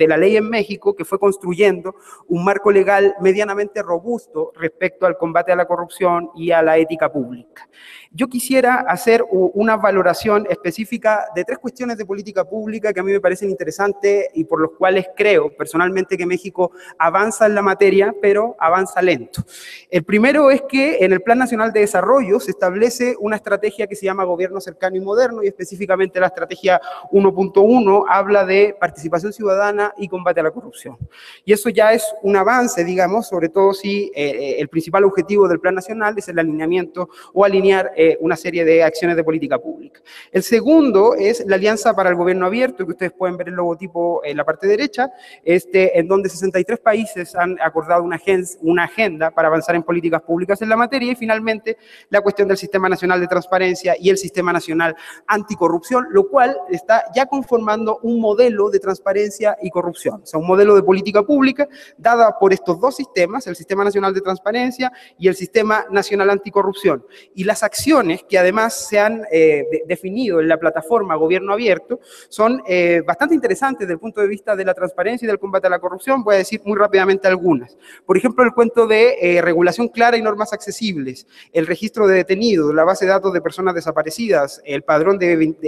la ley en México que fue construyendo un marco legal medianamente robusto respecto al combate a la corrupción y a la ética pública. Yo quisiera hacer una valoración específica de 3 cuestiones de política pública que a mí me parecen interesantes y por los cuales creo personalmente que México avanza en la materia, pero avanza lento. El primero es que en el Plan Nacional de Desarrollo se establece una estrategia que se llama Gobierno Cercano y Moderno, y específicamente la estrategia 1.1 habla de participación ciudadana y combate a la corrupción. Y eso ya es un avance, digamos, sobre todo si el principal objetivo del Plan Nacional es el alineamiento o alinear una serie de acciones de política pública. El segundo es la Alianza para el Gobierno Abierto, que ustedes pueden ver el logotipo en la parte derecha, en donde 63 países han acordado una agenda para avanzar en políticas públicas en la materia, y finalmente la cuestión del Sistema Nacional de Transparencia y el Sistema Nacional Anticorrupción, lo cual está ya conformando un modelo de transparencia y corrupción, o sea, un modelo de política pública dada por estos dos sistemas, el Sistema Nacional de Transparencia y el Sistema Nacional Anticorrupción. Y las acciones que además se han definido en la plataforma Gobierno Abierto son bastante interesantes desde el punto de vista de la transparencia y del combate a la corrupción. Voy a decir muy rápidamente algunas. Por ejemplo, el cuento de regulación clara y normas accesibles, el registro de detenidos, la base de datos de personas desaparecidas, el padrón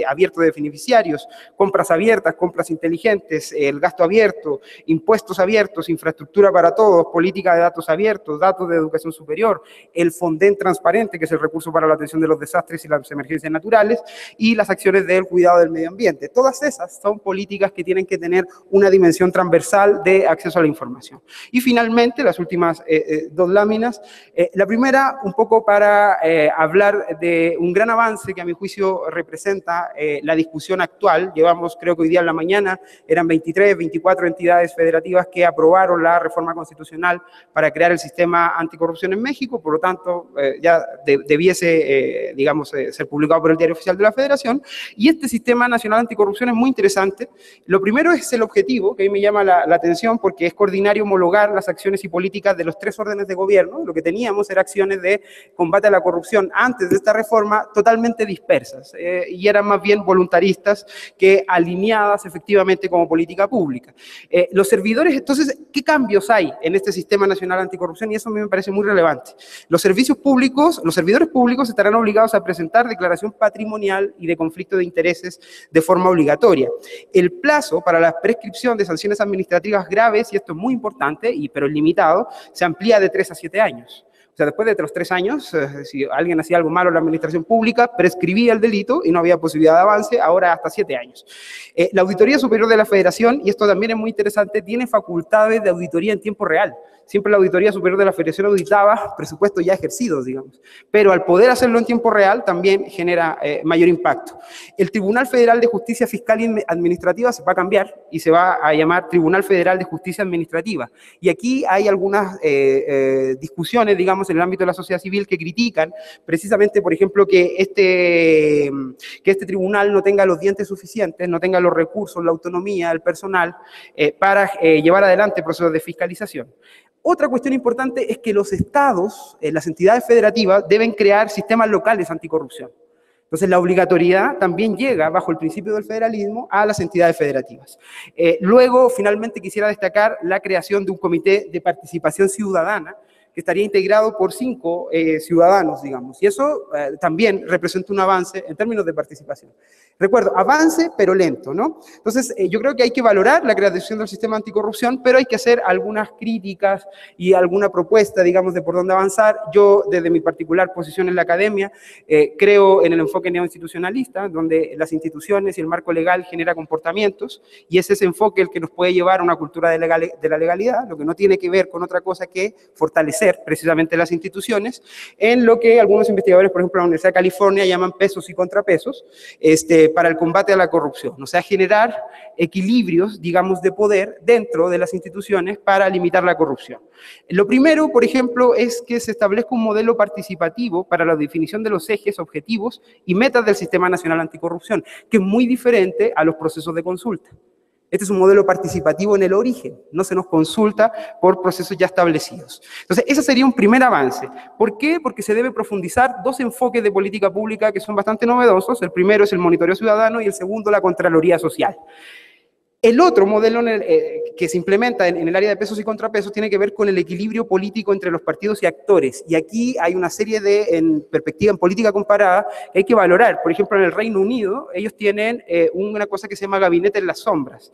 abierto de beneficiarios, compras abiertas, compras inteligentes, el gasto abierto, impuestos abiertos, infraestructura para todos, política de datos abiertos, datos de educación superior, el Fonden transparente, que es el recurso para la atención de los desastres y las emergencias naturales, y las acciones del cuidado del medio ambiente. Todas esas son políticas que tienen que tener una dimensión transversal de acceso a la información. Y finalmente, las últimas dos láminas, la primera un poco para hablar de un gran avance que a mi juicio representa la discusión actual. Llevamos, creo que hoy día en la mañana, eran 23, 24 entidades federativas que aprobaron la reforma constitucional para crear el sistema anticorrupción en México, por lo tanto, ya debiese, digamos, ser publicado por el Diario Oficial de la Federación, y este sistema nacional anticorrupción es muy interesante. Lo primero es el objetivo, que a mí me llama la atención, porque es coordinar y homologar las acciones y políticas de los tres órdenes de gobierno. Lo que teníamos era acciones de combate a la corrupción antes de esta reforma totalmente dispersas, y eran más bien voluntaristas que alineadas efectivamente como política pública. Los servidores, entonces, ¿qué cambios hay en este sistema nacional anticorrupción? Y eso a mí me parece muy relevante. Los servicios públicos, los servidores públicos estarán obligados a presentar declaración patrimonial y de conflicto de intereses de forma obligatoria. El plazo para la prescripción de sanciones administrativas graves, y esto es muy importante, pero es limitado, se amplía de 3 a 7 años. O sea, después de los 3 años, si alguien hacía algo malo en la administración pública, prescribía el delito y no había posibilidad de avance, ahora hasta 7 años. La Auditoría Superior de la Federación, y esto también es muy interesante, tiene facultades de auditoría en tiempo real. Siempre la Auditoría Superior de la Federación auditaba presupuestos ya ejercidos, digamos. Pero al poder hacerlo en tiempo real también genera mayor impacto. El Tribunal Federal de Justicia Fiscal y Administrativa se va a cambiar y se va a llamar Tribunal Federal de Justicia Administrativa. Y aquí hay algunas discusiones, digamos, en el ámbito de la sociedad civil que critican precisamente, por ejemplo, que este tribunal no tenga los dientes suficientes, no tenga los recursos, la autonomía, el personal para llevar adelante procesos de fiscalización. Otra cuestión importante es que los estados, las entidades federativas, deben crear sistemas locales anticorrupción. Entonces, la obligatoriedad también llega, bajo el principio del federalismo, a las entidades federativas. Luego, finalmente, quisiera destacar la creación de un comité de participación ciudadana, que estaría integrado por 5 ciudadanos, digamos. Y eso también representa un avance en términos de participación. Recuerdo, avance pero lento, ¿no? Entonces, yo creo que hay que valorar la creación del sistema anticorrupción, pero hay que hacer algunas críticas y alguna propuesta, digamos, de por dónde avanzar. Yo, desde mi particular posición en la academia, creo en el enfoque neoinstitucionalista, donde las instituciones y el marco legal genera comportamientos, y es ese enfoque el que nos puede llevar a una cultura de la legalidad, lo que no tiene que ver con otra cosa que fortalecer precisamente las instituciones, en lo que algunos investigadores, por ejemplo, en la Universidad de California, llaman pesos y contrapesos, para el combate a la corrupción. O sea, generar equilibrios, digamos, de poder dentro de las instituciones para limitar la corrupción. Lo primero, por ejemplo, es que se establezca un modelo participativo para la definición de los ejes, objetivos y metas del Sistema Nacional Anticorrupción, que es muy diferente a los procesos de consulta. Este es un modelo participativo en el origen, no se nos consulta por procesos ya establecidos. Entonces, ese sería un primer avance. ¿Por qué? Porque se debe profundizar 2 enfoques de política pública que son bastante novedosos. El primero es el monitoreo ciudadano y el segundo la Contraloría Social. El otro modelo que se implementa en el área de pesos y contrapesos tiene que ver con el equilibrio político entre los partidos y actores. Y aquí hay una serie de, en política comparada, que hay que valorar. Por ejemplo, en el Reino Unido, ellos tienen una cosa que se llama gabinete en las sombras.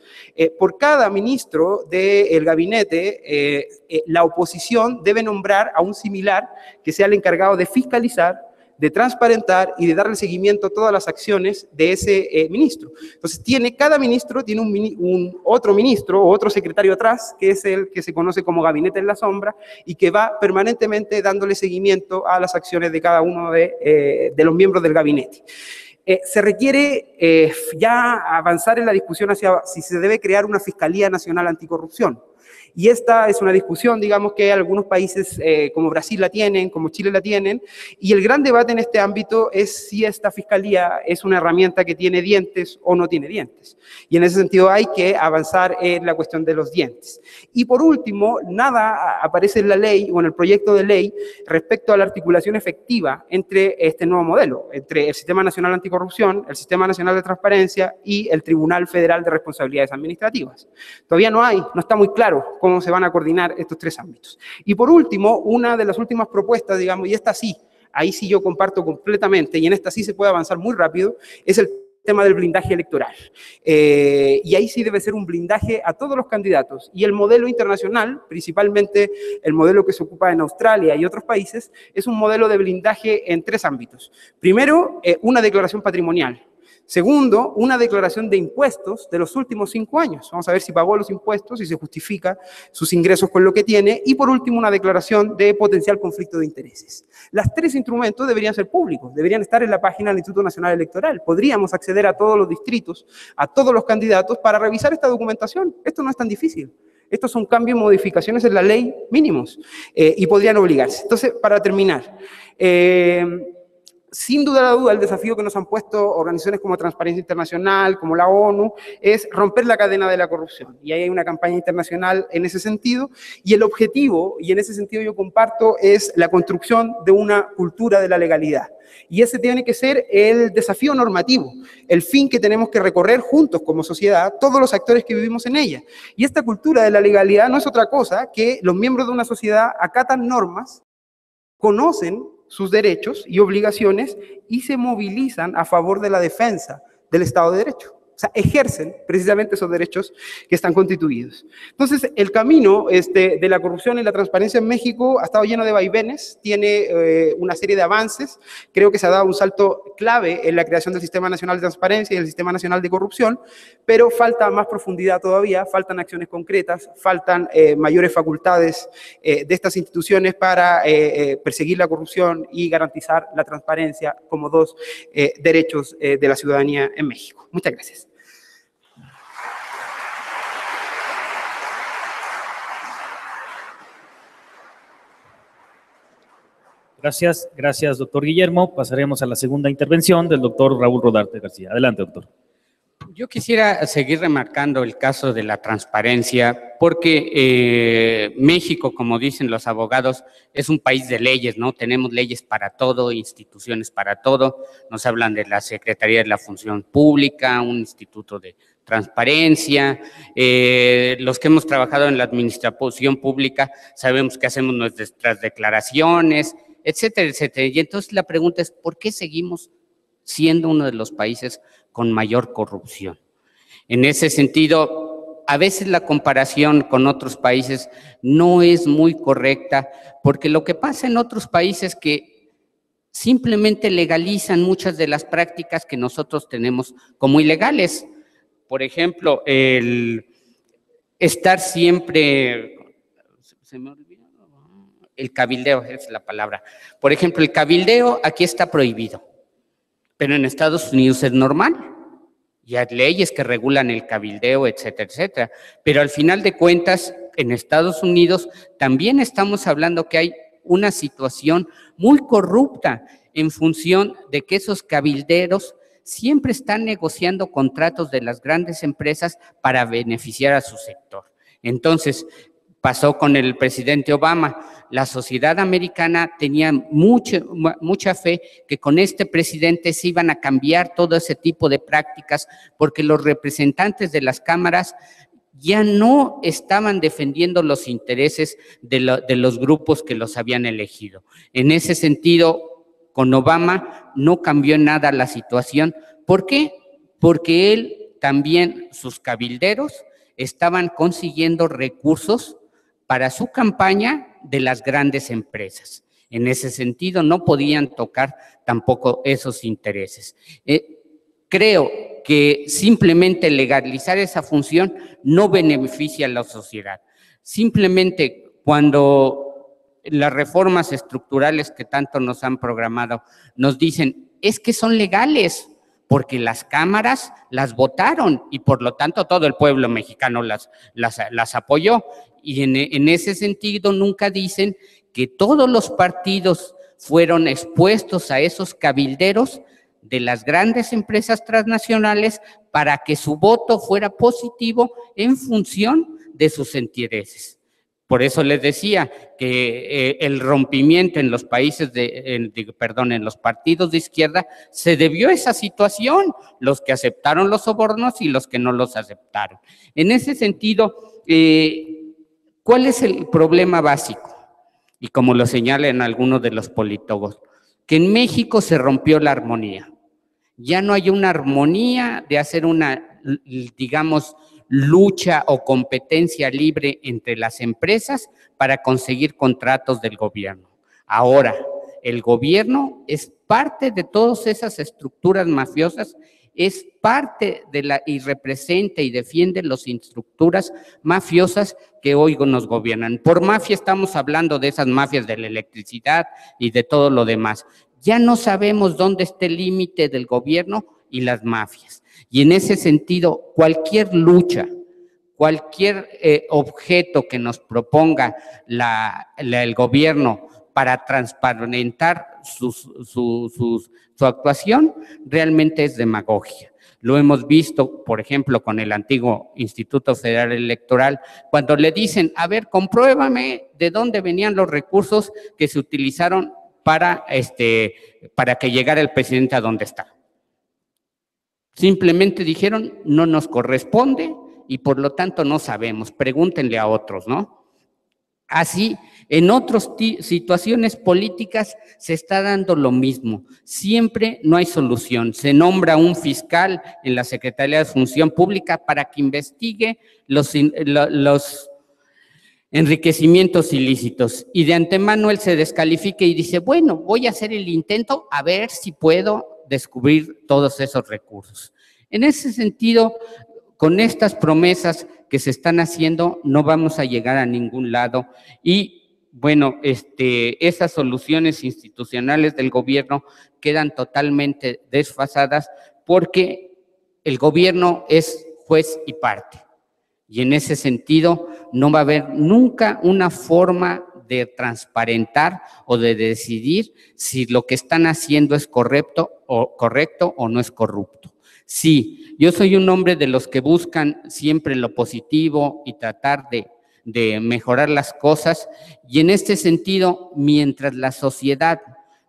Por cada ministro del gabinete, la oposición debe nombrar a un similar que sea el encargado de fiscalizar, de transparentar y de darle seguimiento a todas las acciones de ese ministro. Entonces, cada ministro tiene otro ministro o otro secretario atrás, que es el que se conoce como gabinete en la sombra, y que va permanentemente dándole seguimiento a las acciones de cada uno de los miembros del gabinete. Se requiere ya avanzar en la discusión hacia si se debe crear una Fiscalía Nacional Anticorrupción. Y esta es una discusión, digamos, que algunos países como Brasil la tienen, como Chile la tienen, y el gran debate en este ámbito es si esta fiscalía es una herramienta que tiene dientes o no tiene dientes. Y en ese sentido hay que avanzar en la cuestión de los dientes. Y por último, nada aparece en la ley o en el proyecto de ley respecto a la articulación efectiva entre este nuevo modelo, entre el Sistema Nacional Anticorrupción, el Sistema Nacional de Transparencia y el Tribunal Federal de Responsabilidades Administrativas. Todavía no está muy claro cómo se van a coordinar estos tres ámbitos. Y por último, una de las últimas propuestas, digamos, y esta sí, ahí sí yo comparto completamente, y en esta sí se puede avanzar muy rápido, es el tema del blindaje electoral. Y ahí sí debe ser un blindaje a todos los candidatos. Y el modelo internacional, principalmente el modelo que se ocupa en Australia y otros países, es un modelo de blindaje en tres ámbitos. Primero, una declaración patrimonial. Segundo, una declaración de impuestos de los últimos 5 años. Vamos a ver si pagó los impuestos y se justifica sus ingresos con lo que tiene. Y por último, una declaración de potencial conflicto de intereses. Los tres instrumentos deberían ser públicos, deberían estar en la página del Instituto Nacional Electoral. Podríamos acceder a todos los distritos, a todos los candidatos para revisar esta documentación. Esto no es tan difícil. Estos son cambios y modificaciones en la ley mínimos y podrían obligarse. Entonces, para terminar, sin duda el desafío que nos han puesto organizaciones como Transparencia Internacional, como la ONU, es romper la cadena de la corrupción. Y ahí hay una campaña internacional en ese sentido. Y el objetivo, y en ese sentido yo comparto, es la construcción de una cultura de la legalidad. Y ese tiene que ser el desafío normativo, el fin que tenemos que recorrer juntos como sociedad, todos los actores que vivimos en ella. Y esta cultura de la legalidad no es otra cosa que los miembros de una sociedad acatan normas, conocen sus derechos y obligaciones y se movilizan a favor de la defensa del Estado de Derecho. O sea, ejercen precisamente esos derechos que están constituidos. Entonces, el camino de la corrupción y la transparencia en México ha estado lleno de vaivenes, tiene una serie de avances. Creo que se ha dado un salto clave en la creación del Sistema Nacional de Transparencia y del Sistema Nacional de Corrupción, pero falta más profundidad todavía, faltan acciones concretas, faltan mayores facultades de estas instituciones para perseguir la corrupción y garantizar la transparencia como dos derechos de la ciudadanía en México. Muchas gracias. Gracias, doctor Guillermo. Pasaremos a la segunda intervención del doctor Raúl Rodarte García. Adelante, doctor. Yo quisiera seguir remarcando el caso de la transparencia, porque México, como dicen los abogados, es un país de leyes, ¿no? Tenemos leyes para todo, instituciones para todo. Nos hablan de la Secretaría de la Función Pública, un instituto de transparencia. Los que hemos trabajado en la administración pública sabemos que hacemos nuestras declaraciones, etcétera, etcétera. Y entonces la pregunta es, ¿por qué seguimos siendo uno de los países con mayor corrupción? En ese sentido, a veces la comparación con otros países no es muy correcta, porque lo que pasa en otros países que simplemente legalizan muchas de las prácticas que nosotros tenemos como ilegales. Por ejemplo, el estar siempre, se me olvidó, el cabildeo es la palabra. Por ejemplo, el cabildeo aquí está prohibido, pero en Estados Unidos es normal. Y hay leyes que regulan el cabildeo, etcétera, etcétera. Pero al final de cuentas, en Estados Unidos también estamos hablando que hay una situación muy corrupta en función de que esos cabilderos siempre están negociando contratos de las grandes empresas para beneficiar a su sector. Entonces, pasó con el presidente Obama. La sociedad americana tenía mucha fe que con este presidente se iban a cambiar todo ese tipo de prácticas, porque los representantes de las cámaras ya no estaban defendiendo los intereses de los grupos que los habían elegido. En ese sentido, con Obama no cambió en nada la situación. ¿Por qué? Porque él también, sus cabilderos, estaban consiguiendo recursos para su campaña de las grandes empresas. En ese sentido, no podían tocar tampoco esos intereses. Creo que simplemente legalizar esa función no beneficia a la sociedad. Simplemente cuando las reformas estructurales que tanto nos han programado nos dicen, es que son legales, porque las cámaras las votaron y por lo tanto todo el pueblo mexicano las apoyó. Y en ese sentido nunca dicen que todos los partidos fueron expuestos a esos cabilderos de las grandes empresas transnacionales para que su voto fuera positivo en función de sus intereses. Por eso les decía que el rompimiento en los países en los partidos de izquierda se debió a esa situación, los que aceptaron los sobornos y los que no los aceptaron. En ese sentido, ¿cuál es el problema básico? Y como lo señalan algunos de los politólogos, que en México se rompió la armonía. Ya no hay una armonía de hacer una, digamos, lucha o competencia libre entre las empresas para conseguir contratos del gobierno. Ahora, el gobierno es parte de todas esas estructuras mafiosas, es parte de y representa y defiende las estructuras mafiosas que hoy nos gobiernan. Por mafia estamos hablando de esas mafias de la electricidad y de todo lo demás. Ya no sabemos dónde está el límite del gobierno y las mafias. Y en ese sentido, cualquier lucha, cualquier objeto que nos proponga el gobierno para transparentar su actuación, realmente es demagogia. Lo hemos visto, por ejemplo, con el antiguo Instituto Federal Electoral, cuando le dicen, a ver, compruébame de dónde venían los recursos que se utilizaron para que llegara el presidente a donde está. Simplemente dijeron, no nos corresponde y por lo tanto no sabemos, pregúntenle a otros, ¿no? Así, en otras situaciones políticas se está dando lo mismo. Siempre no hay solución. Se nombra un fiscal en la Secretaría de Función Pública para que investigue los enriquecimientos ilícitos. Y de antemano él se descalifica y dice, bueno, voy a hacer el intento a ver si puedo descubrir todos esos recursos. En ese sentido, con estas promesas que se están haciendo, no vamos a llegar a ningún lado. Y bueno, esas soluciones institucionales del gobierno quedan totalmente desfasadas porque el gobierno es juez y parte. Y en ese sentido no va a haber nunca una forma de transparentar o de decidir si lo que están haciendo es correcto o no es corrupto. Sí, yo soy un hombre de los que buscan siempre lo positivo y tratar de mejorar las cosas, y en este sentido, mientras la sociedad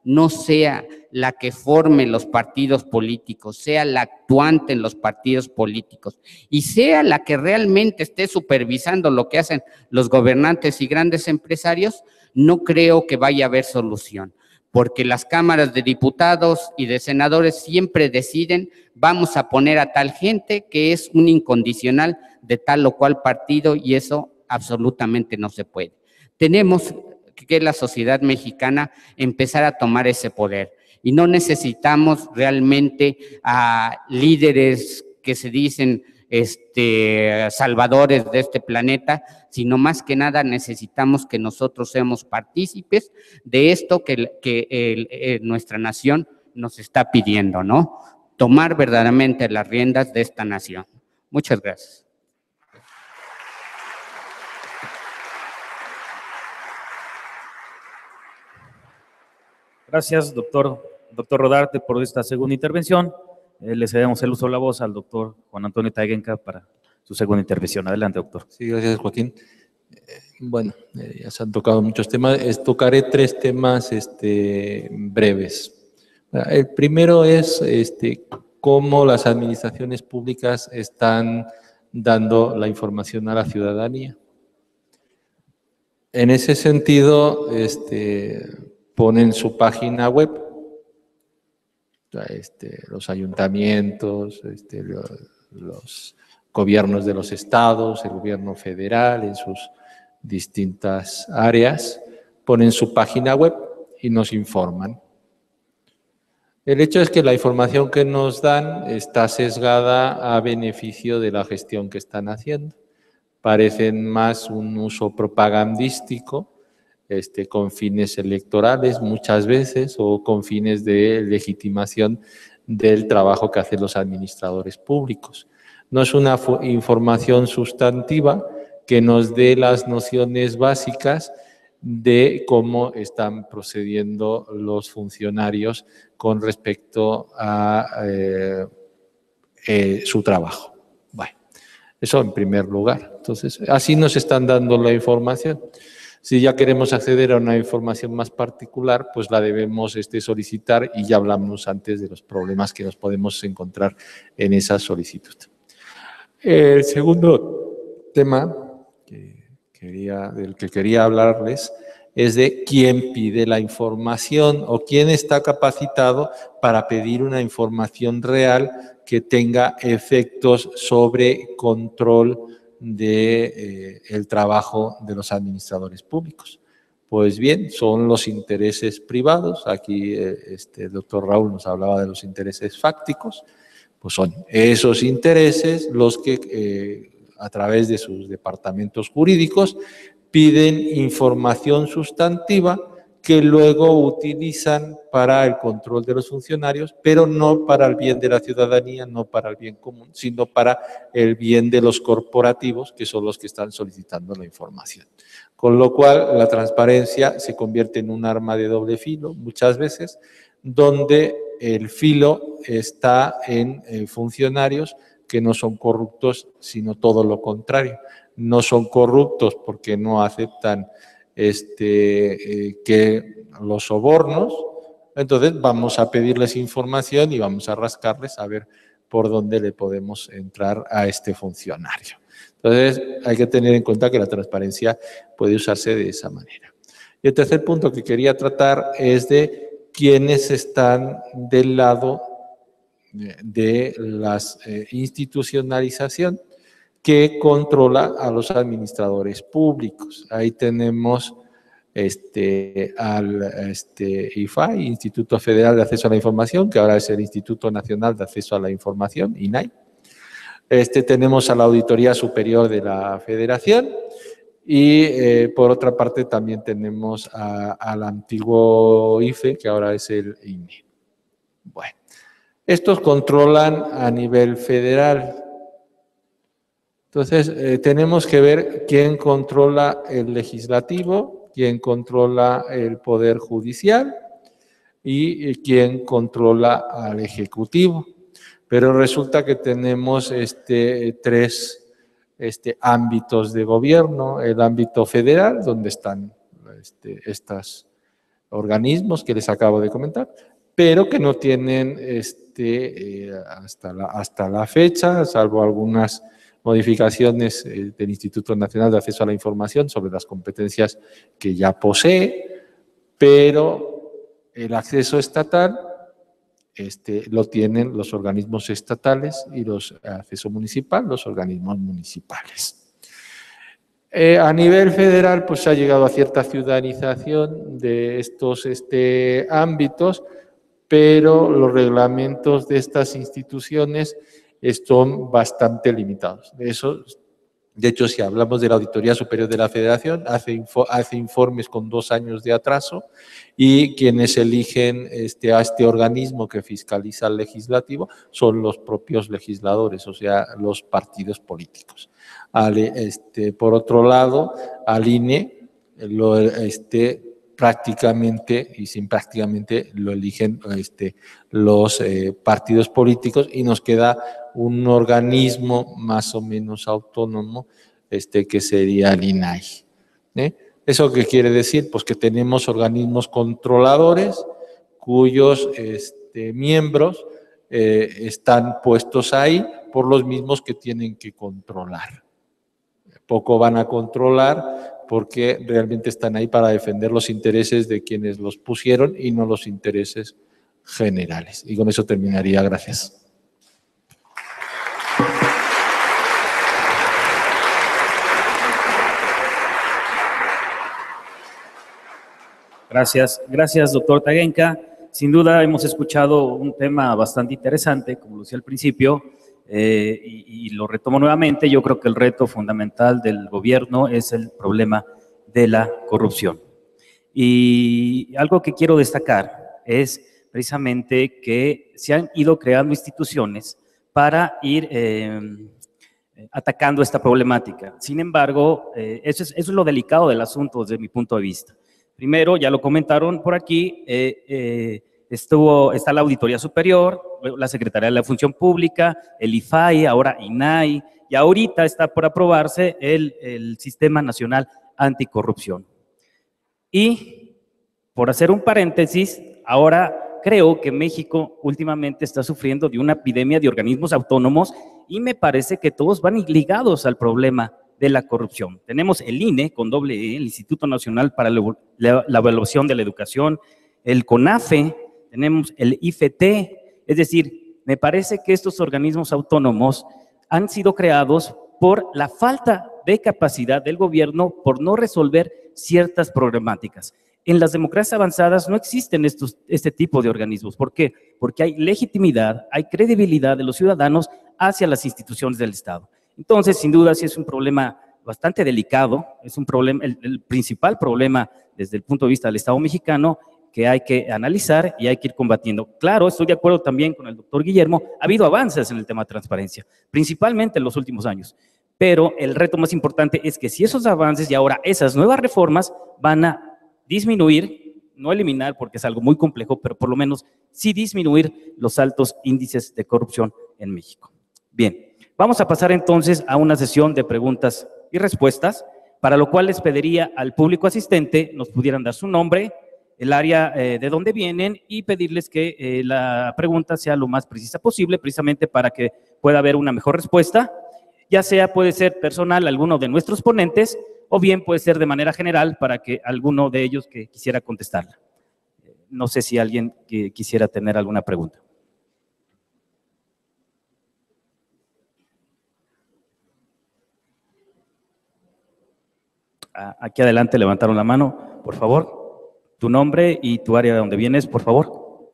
no sea la que forme los partidos políticos, sea la actuante en los partidos políticos y sea la que realmente esté supervisando lo que hacen los gobernantes y grandes empresarios, no creo que vaya a haber solución, porque las cámaras de diputados y de senadores siempre deciden, vamos a poner a tal gente que es un incondicional de tal o cual partido, y eso absolutamente no se puede. Tenemos que la sociedad mexicana empezar a tomar ese poder y no necesitamos realmente a líderes que se dicen salvadores de este planeta, sino más que nada necesitamos que nosotros seamos partícipes de esto que nuestra nación nos está pidiendo, ¿no? Tomar verdaderamente las riendas de esta nación. Muchas gracias. Gracias, doctor Rodarte, por esta segunda intervención. Le cedemos el uso de la voz al doctor Juan Antonio Taiguenca para su segunda intervención. Adelante, doctor. Sí, gracias, Joaquín. Bueno, ya se han tocado muchos temas. Tocaré 3 temas breves. El primero es cómo las administraciones públicas están dando la información a la ciudadanía. En ese sentido, ponen su página web, los ayuntamientos, los gobiernos de los estados, el gobierno federal en sus distintas áreas, ponen su página web y nos informan. El hecho es que la información que nos dan está sesgada a beneficio de la gestión que están haciendo. Parecen más un uso propagandístico, con fines electorales muchas veces o con fines de legitimación del trabajo que hacen los administradores públicos. No es una información sustantiva que nos dé las nociones básicas de cómo están procediendo los funcionarios con respecto a su trabajo. Bueno, eso en primer lugar. Entonces, así nos están dando la información. Si ya queremos acceder a una información más particular, pues la debemos solicitar y ya hablamos antes de los problemas que nos podemos encontrar en esa solicitud. El segundo tema del que quería hablarles es de quién pide la información o quién está capacitado para pedir una información real que tenga efectos sobre control del trabajo de los administradores públicos. Pues bien, son los intereses privados. Aquí el doctor Raúl nos hablaba de los intereses fácticos. Pues son esos intereses los que a través de sus departamentos jurídicos piden información sustantiva que luego utilizan para el control de los funcionarios, pero no para el bien de la ciudadanía, no para el bien común, sino para el bien de los corporativos, que son los que están solicitando la información. Con lo cual, la transparencia se convierte en un arma de doble filo, muchas veces, donde el filo está en funcionarios que no son corruptos, sino todo lo contrario. No son corruptos porque no aceptan que los sobornos, entonces vamos a pedirles información y vamos a rascarles a ver por dónde le podemos entrar a este funcionario. Entonces hay que tener en cuenta que la transparencia puede usarse de esa manera. Y el tercer punto que quería tratar es de quiénes están del lado de la institucionalización que controla a los administradores públicos. Ahí tenemos al IFAI, Instituto Federal de Acceso a la Información, que ahora es el Instituto Nacional de Acceso a la Información, INAI. Tenemos a la Auditoría Superior de la Federación y por otra parte también tenemos al antiguo IFE, que ahora es el INE. Bueno, estos controlan a nivel federal. Entonces, tenemos que ver quién controla el legislativo, quién controla el poder judicial y quién controla al ejecutivo. Pero resulta que tenemos tres ámbitos de gobierno: el ámbito federal, donde están estos organismos que les acabo de comentar, pero que no tienen hasta la fecha, salvo algunas modificaciones del Instituto Nacional de Acceso a la Información sobre las competencias que ya posee, pero el acceso estatal lo tienen los organismos estatales y los acceso municipal, los organismos municipales. A nivel federal, pues se ha llegado a cierta ciudadanización de estos ámbitos, pero los reglamentos de estas instituciones son bastante limitados. De hecho, si hablamos de la Auditoría Superior de la Federación, hace informes con 2 años de atraso y quienes eligen a este organismo que fiscaliza al legislativo son los propios legisladores, o sea, los partidos políticos. Por otro lado, al INE prácticamente y sin prácticamente lo eligen los partidos políticos y nos queda un organismo más o menos autónomo que sería el INAI. ¿Eso qué quiere decir? Pues que tenemos organismos controladores cuyos miembros están puestos ahí por los mismos que tienen que controlar. Poco van a controlar porque realmente están ahí para defender los intereses de quienes los pusieron y no los intereses generales. Y con eso terminaría. Gracias. Gracias, doctor Taguenca. Sin duda hemos escuchado un tema bastante interesante, como lo decía al principio, y lo retomo nuevamente. Yo creo que el reto fundamental del gobierno es el problema de la corrupción. Y algo que quiero destacar es precisamente que se han ido creando instituciones para ir atacando esta problemática. Sin embargo, eso es lo delicado del asunto desde mi punto de vista. Primero, ya lo comentaron por aquí, está la Auditoría Superior, la Secretaría de la Función Pública, el IFAI, ahora INAI, y ahorita está por aprobarse el Sistema Nacional Anticorrupción. Y, por hacer un paréntesis, ahora creo que México últimamente está sufriendo de una epidemia de organismos autónomos y me parece que todos van ligados al problema de la corrupción. Tenemos el INE, con doble E, el Instituto Nacional para la Evaluación de la Educación, el CONAFE, tenemos el IFT, es decir, me parece que estos organismos autónomos han sido creados por la falta de capacidad del gobierno por no resolver ciertas problemáticas. En las democracias avanzadas no existen este tipo de organismos. ¿Por qué? Porque hay legitimidad, hay credibilidad de los ciudadanos hacia las instituciones del Estado. Entonces, sin duda, sí es un problema bastante delicado, es un problema, el principal problema desde el punto de vista del Estado mexicano que hay que analizar y hay que ir combatiendo. Claro, estoy de acuerdo también con el doctor Guillermo, ha habido avances en el tema de transparencia, principalmente en los últimos años, pero el reto más importante es que si esos avances y ahora esas nuevas reformas van a disminuir, no eliminar porque es algo muy complejo, pero por lo menos sí disminuir los altos índices de corrupción en México. Bien. Vamos a pasar entonces a una sesión de preguntas y respuestas, para lo cual les pediría al público asistente nos pudieran dar su nombre, el área de donde vienen y pedirles que la pregunta sea lo más precisa posible, precisamente para que pueda haber una mejor respuesta, ya sea puede ser personal alguno de nuestros ponentes o bien puede ser de manera general para que alguno de ellos que quisiera contestarla. No sé si alguien que quisiera tener alguna pregunta. Aquí adelante levantaron la mano, por favor. Tu nombre y tu área de donde vienes, por favor.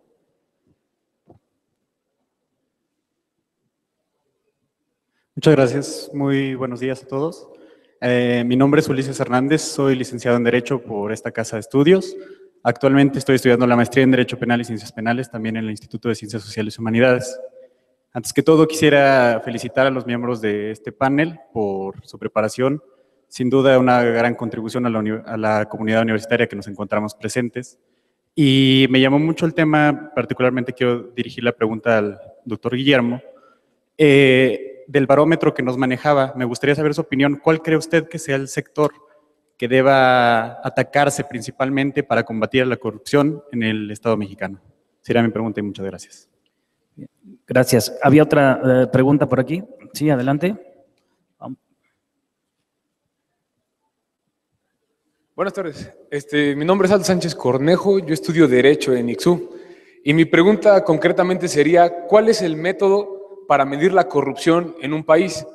Muchas gracias. Muy buenos días a todos. Mi nombre es Ulises Hernández, soy licenciado en Derecho por esta casa de estudios. Actualmente estoy estudiando la maestría en Derecho Penal y Ciencias Penales, también en el Instituto de Ciencias Sociales y Humanidades. Antes que todo, quisiera felicitar a los miembros de este panel por su preparación. Sin duda, una gran contribución a la comunidad universitaria que nos encontramos presentes. Y me llamó mucho el tema, particularmente quiero dirigir la pregunta al doctor Guillermo, del barómetro que nos manejaba. Me gustaría saber su opinión. ¿Cuál cree usted que sea el sector que deba atacarse principalmente para combatir la corrupción en el Estado mexicano? Sería mi pregunta y muchas gracias. Gracias. ¿Había otra pregunta por aquí? Sí, adelante. Buenas tardes. Mi nombre es Aldo Sánchez Cornejo, yo estudio Derecho en ICSU. Y mi pregunta concretamente sería, ¿cuál es el método para medir la corrupción en un país?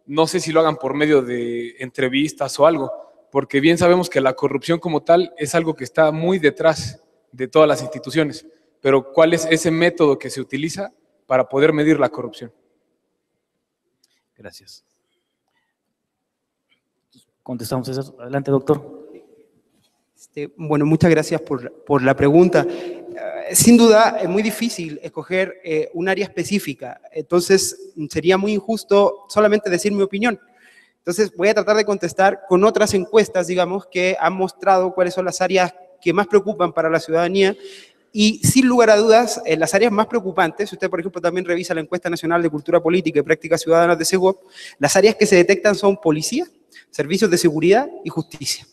No sé si lo hagan por medio de entrevistas o algo, porque bien sabemos que la corrupción como tal es algo que está muy detrás de todas las instituciones. Pero ¿cuál es ese método que se utiliza para poder medir la corrupción? Gracias. Contestamos eso. Adelante, doctor. Bueno, muchas gracias por la pregunta. Sin duda, es muy difícil escoger un área específica, entonces sería muy injusto solamente decir mi opinión. Entonces voy a tratar de contestar con otras encuestas, digamos, que han mostrado cuáles son las áreas que más preocupan para la ciudadanía y sin lugar a dudas, las áreas más preocupantes, si usted por ejemplo también revisa la encuesta nacional de cultura política y prácticas ciudadanas de CEGOP, las áreas que se detectan son policía, servicios de seguridad y justicia.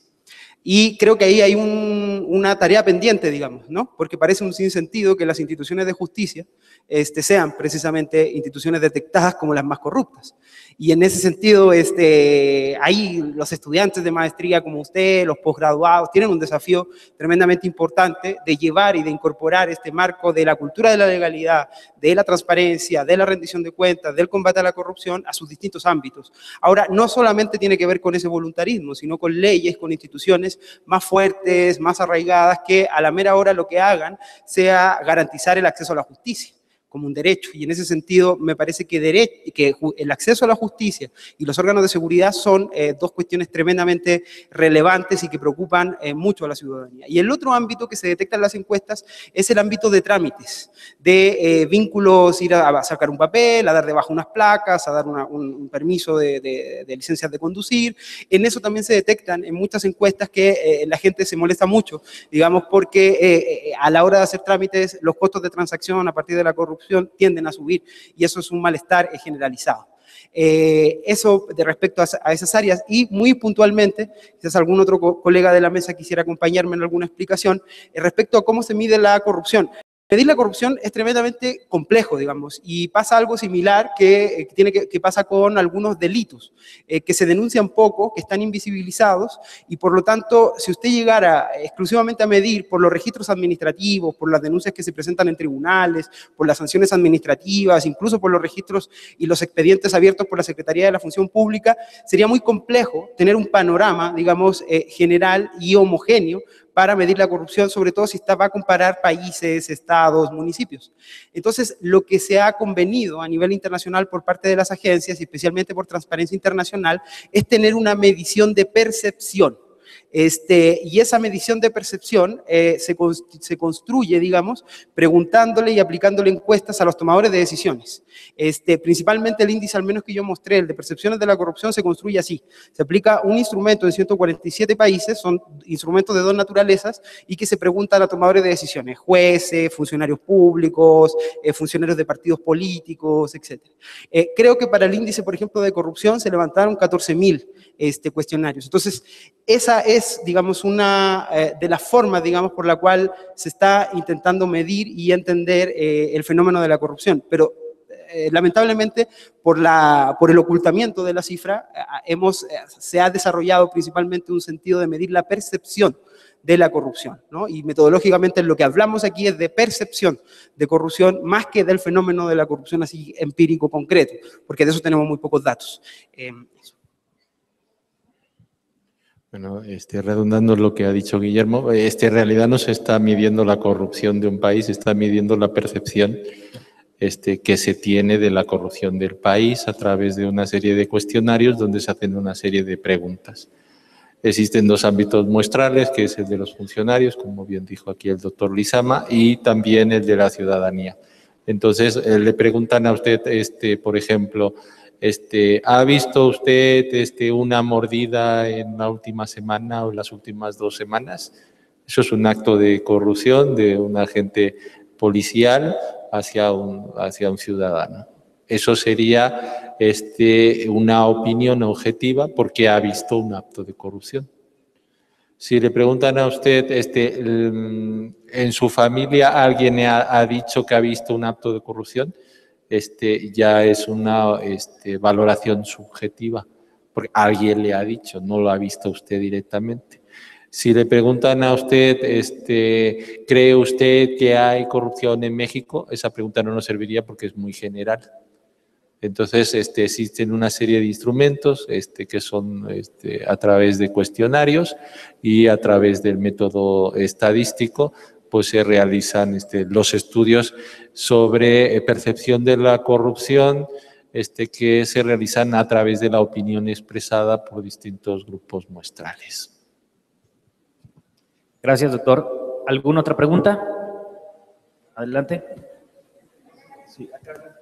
Y creo que ahí hay una tarea pendiente, digamos, ¿no? Porque parece un sinsentido que las instituciones de justicia sean precisamente instituciones detectadas como las más corruptas. Y en ese sentido, ahí los estudiantes de maestría como usted, los posgraduados, tienen un desafío tremendamente importante de llevar y de incorporar este marco de la cultura de la legalidad, de la transparencia, de la rendición de cuentas, del combate a la corrupción a sus distintos ámbitos. Ahora, no solamente tiene que ver con ese voluntarismo, sino con leyes, con instituciones más fuertes, más arraigadas, que a la mera hora lo que hagan sea garantizar el acceso a la justicia como un derecho, y en ese sentido me parece que el acceso a la justicia y los órganos de seguridad son dos cuestiones tremendamente relevantes y que preocupan mucho a la ciudadanía. Y el otro ámbito que se detecta en las encuestas es el ámbito de trámites, de vínculos, ir a sacar un papel, a dar de baja unas placas, a dar un permiso de licencias de conducir. En eso también se detectan en muchas encuestas que la gente se molesta mucho, digamos, porque a la hora de hacer trámites los costos de transacción a partir de la corrupción tienden a subir, y eso es un malestar generalizado. Eso de respecto a esas áreas, y muy puntualmente, quizás algún otro colega de la mesa quisiera acompañarme en alguna explicación, respecto a cómo se mide la corrupción. Medir la corrupción es tremendamente complejo, digamos, y pasa algo similar que pasa con algunos delitos, que se denuncian poco, que están invisibilizados, y por lo tanto, si usted llegara exclusivamente a medir por los registros administrativos, por las denuncias que se presentan en tribunales, por las sanciones administrativas, incluso por los registros y los expedientes abiertos por la Secretaría de la Función Pública, sería muy complejo tener un panorama, digamos, general y homogéneo para medir la corrupción, sobre todo si va a comparar países, estados, municipios. Entonces, lo que se ha convenido a nivel internacional por parte de las agencias, y especialmente por Transparencia Internacional, es tener una medición de percepción. Y esa medición de percepción se construye, digamos, preguntándole y aplicándole encuestas a los tomadores de decisiones. Principalmente el índice, al menos que yo mostré, el de percepciones de la corrupción, se construye así. Se aplica un instrumento en 147 países, son instrumentos de dos naturalezas, y que se preguntan a tomadores de decisiones, jueces, funcionarios públicos, funcionarios de partidos políticos, etc. Creo que para el índice, por ejemplo, de corrupción se levantaron 14.000 cuestionarios. Entonces, esa es, digamos, una de las formas, digamos, por la cual se está intentando medir y entender el fenómeno de la corrupción. Pero, lamentablemente, por el ocultamiento de la cifra, se ha desarrollado principalmente un sentido de medir la percepción de la corrupción, ¿no? Y metodológicamente lo que hablamos aquí es de percepción de corrupción más que del fenómeno de la corrupción así empírico concreto, porque de eso tenemos muy pocos datos. Bueno, redundando lo que ha dicho Guillermo, en realidad no se está midiendo la corrupción de un país, se está midiendo la percepción que se tiene de la corrupción del país a través de una serie de cuestionarios donde se hacen una serie de preguntas. Existen dos ámbitos muestrales, que es el de los funcionarios, como bien dijo aquí el doctor Lizama, y también el de la ciudadanía. Entonces, le preguntan a usted, por ejemplo, ¿ha visto usted una mordida en la última semana o en las últimas 2 semanas? Eso es un acto de corrupción de un agente policial hacia un ciudadano. Eso sería una opinión objetiva porque ha visto un acto de corrupción. Si le preguntan a usted, ¿en su familia alguien ha dicho que ha visto un acto de corrupción? Ya es una valoración subjetiva, porque alguien le ha dicho, no lo ha visto usted directamente. Si le preguntan a usted, ¿cree usted que hay corrupción en México? Esa pregunta no nos serviría porque es muy general. Entonces, existen una serie de instrumentos que son a través de cuestionarios y a través del método estadístico, pues se realizan los estudios sobre percepción de la corrupción que se realizan a través de la opinión expresada por distintos grupos muestrales. Gracias, doctor. ¿Alguna otra pregunta? Adelante. Sí, acá.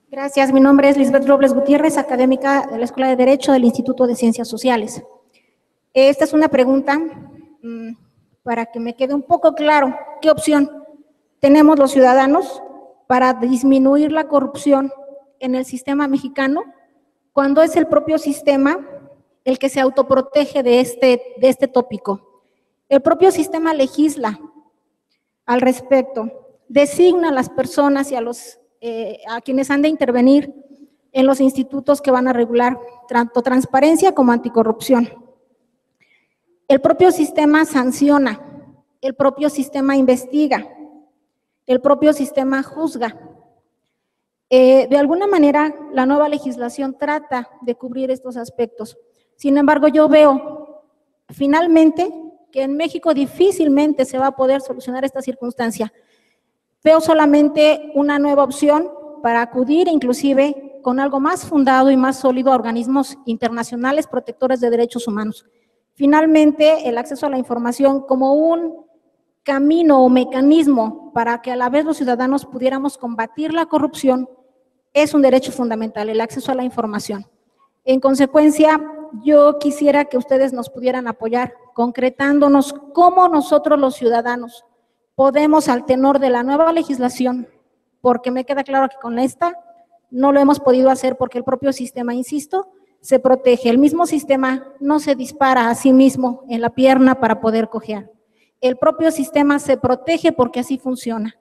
Gracias, mi nombre es Lisbeth Robles Gutiérrez, académica de la Escuela de Derecho del Instituto de Ciencias Sociales. Esta es una pregunta para que me quede un poco claro qué opción tenemos los ciudadanos para disminuir la corrupción en el sistema mexicano cuando es el propio sistema el que se autoprotege de este tópico. El propio sistema legisla al respecto, designa a las personas y a quienes han de intervenir en los institutos que van a regular tanto transparencia como anticorrupción. El propio sistema sanciona, el propio sistema investiga, el propio sistema juzga. De alguna manera, la nueva legislación trata de cubrir estos aspectos. Sin embargo, yo veo finalmente que en México difícilmente se va a poder solucionar esta circunstancia. Veo solamente una nueva opción para acudir inclusive con algo más fundado y más sólido a organismos internacionales protectores de derechos humanos. Finalmente, el acceso a la información como un camino o mecanismo para que a la vez los ciudadanos pudiéramos combatir la corrupción es un derecho fundamental, el acceso a la información. En consecuencia, yo quisiera que ustedes nos pudieran apoyar concretándonos cómo nosotros los ciudadanos podemos, al tenor de la nueva legislación, porque me queda claro que con esta no lo hemos podido hacer porque el propio sistema, insisto, se protege. El mismo sistema no se dispara a sí mismo en la pierna para poder cojear. El propio sistema se protege porque así funciona.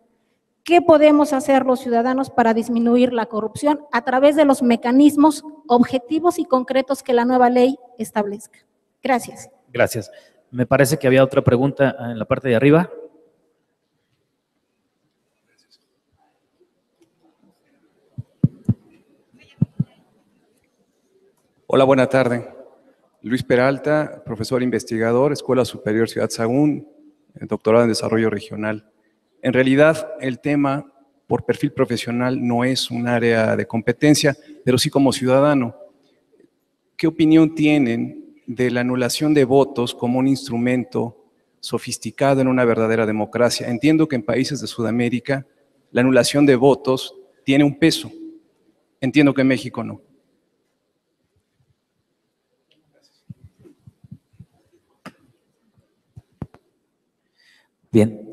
¿Qué podemos hacer los ciudadanos para disminuir la corrupción a través de los mecanismos objetivos y concretos que la nueva ley establezca? Gracias. Gracias. Me parece que había otra pregunta en la parte de arriba. Hola, buena tarde. Luis Peralta, profesor investigador, Escuela Superior Ciudad Sahagún, doctorado en Desarrollo Regional. En realidad, el tema, por perfil profesional, no es un área de competencia, pero sí como ciudadano. ¿Qué opinión tienen de la anulación de votos como un instrumento sofisticado en una verdadera democracia? Entiendo que en países de Sudamérica la anulación de votos tiene un peso. Entiendo que en México no. Bien.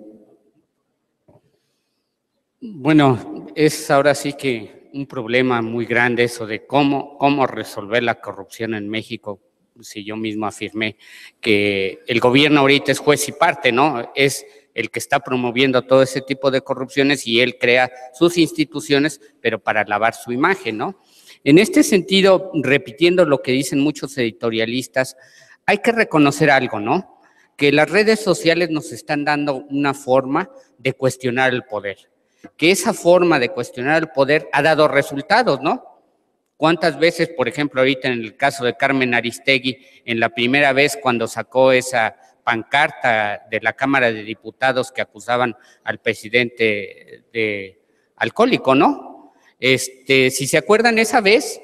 Bueno, es ahora sí que un problema muy grande eso de cómo resolver la corrupción en México. Si yo mismo afirmé que el gobierno ahorita es juez y parte, ¿no? Es el que está promoviendo todo ese tipo de corrupciones y él crea sus instituciones, pero para lavar su imagen, ¿no? En este sentido, repitiendo lo que dicen muchos editorialistas, hay que reconocer algo, ¿no? Que las redes sociales nos están dando una forma de cuestionar el poder. Que esa forma de cuestionar el poder ha dado resultados, ¿no? ¿Cuántas veces, por ejemplo, ahorita en el caso de Carmen Aristegui, en la primera vez cuando sacó esa pancarta de la Cámara de Diputados que acusaban al presidente de alcohólico, ¿no? Si se acuerdan, esa vez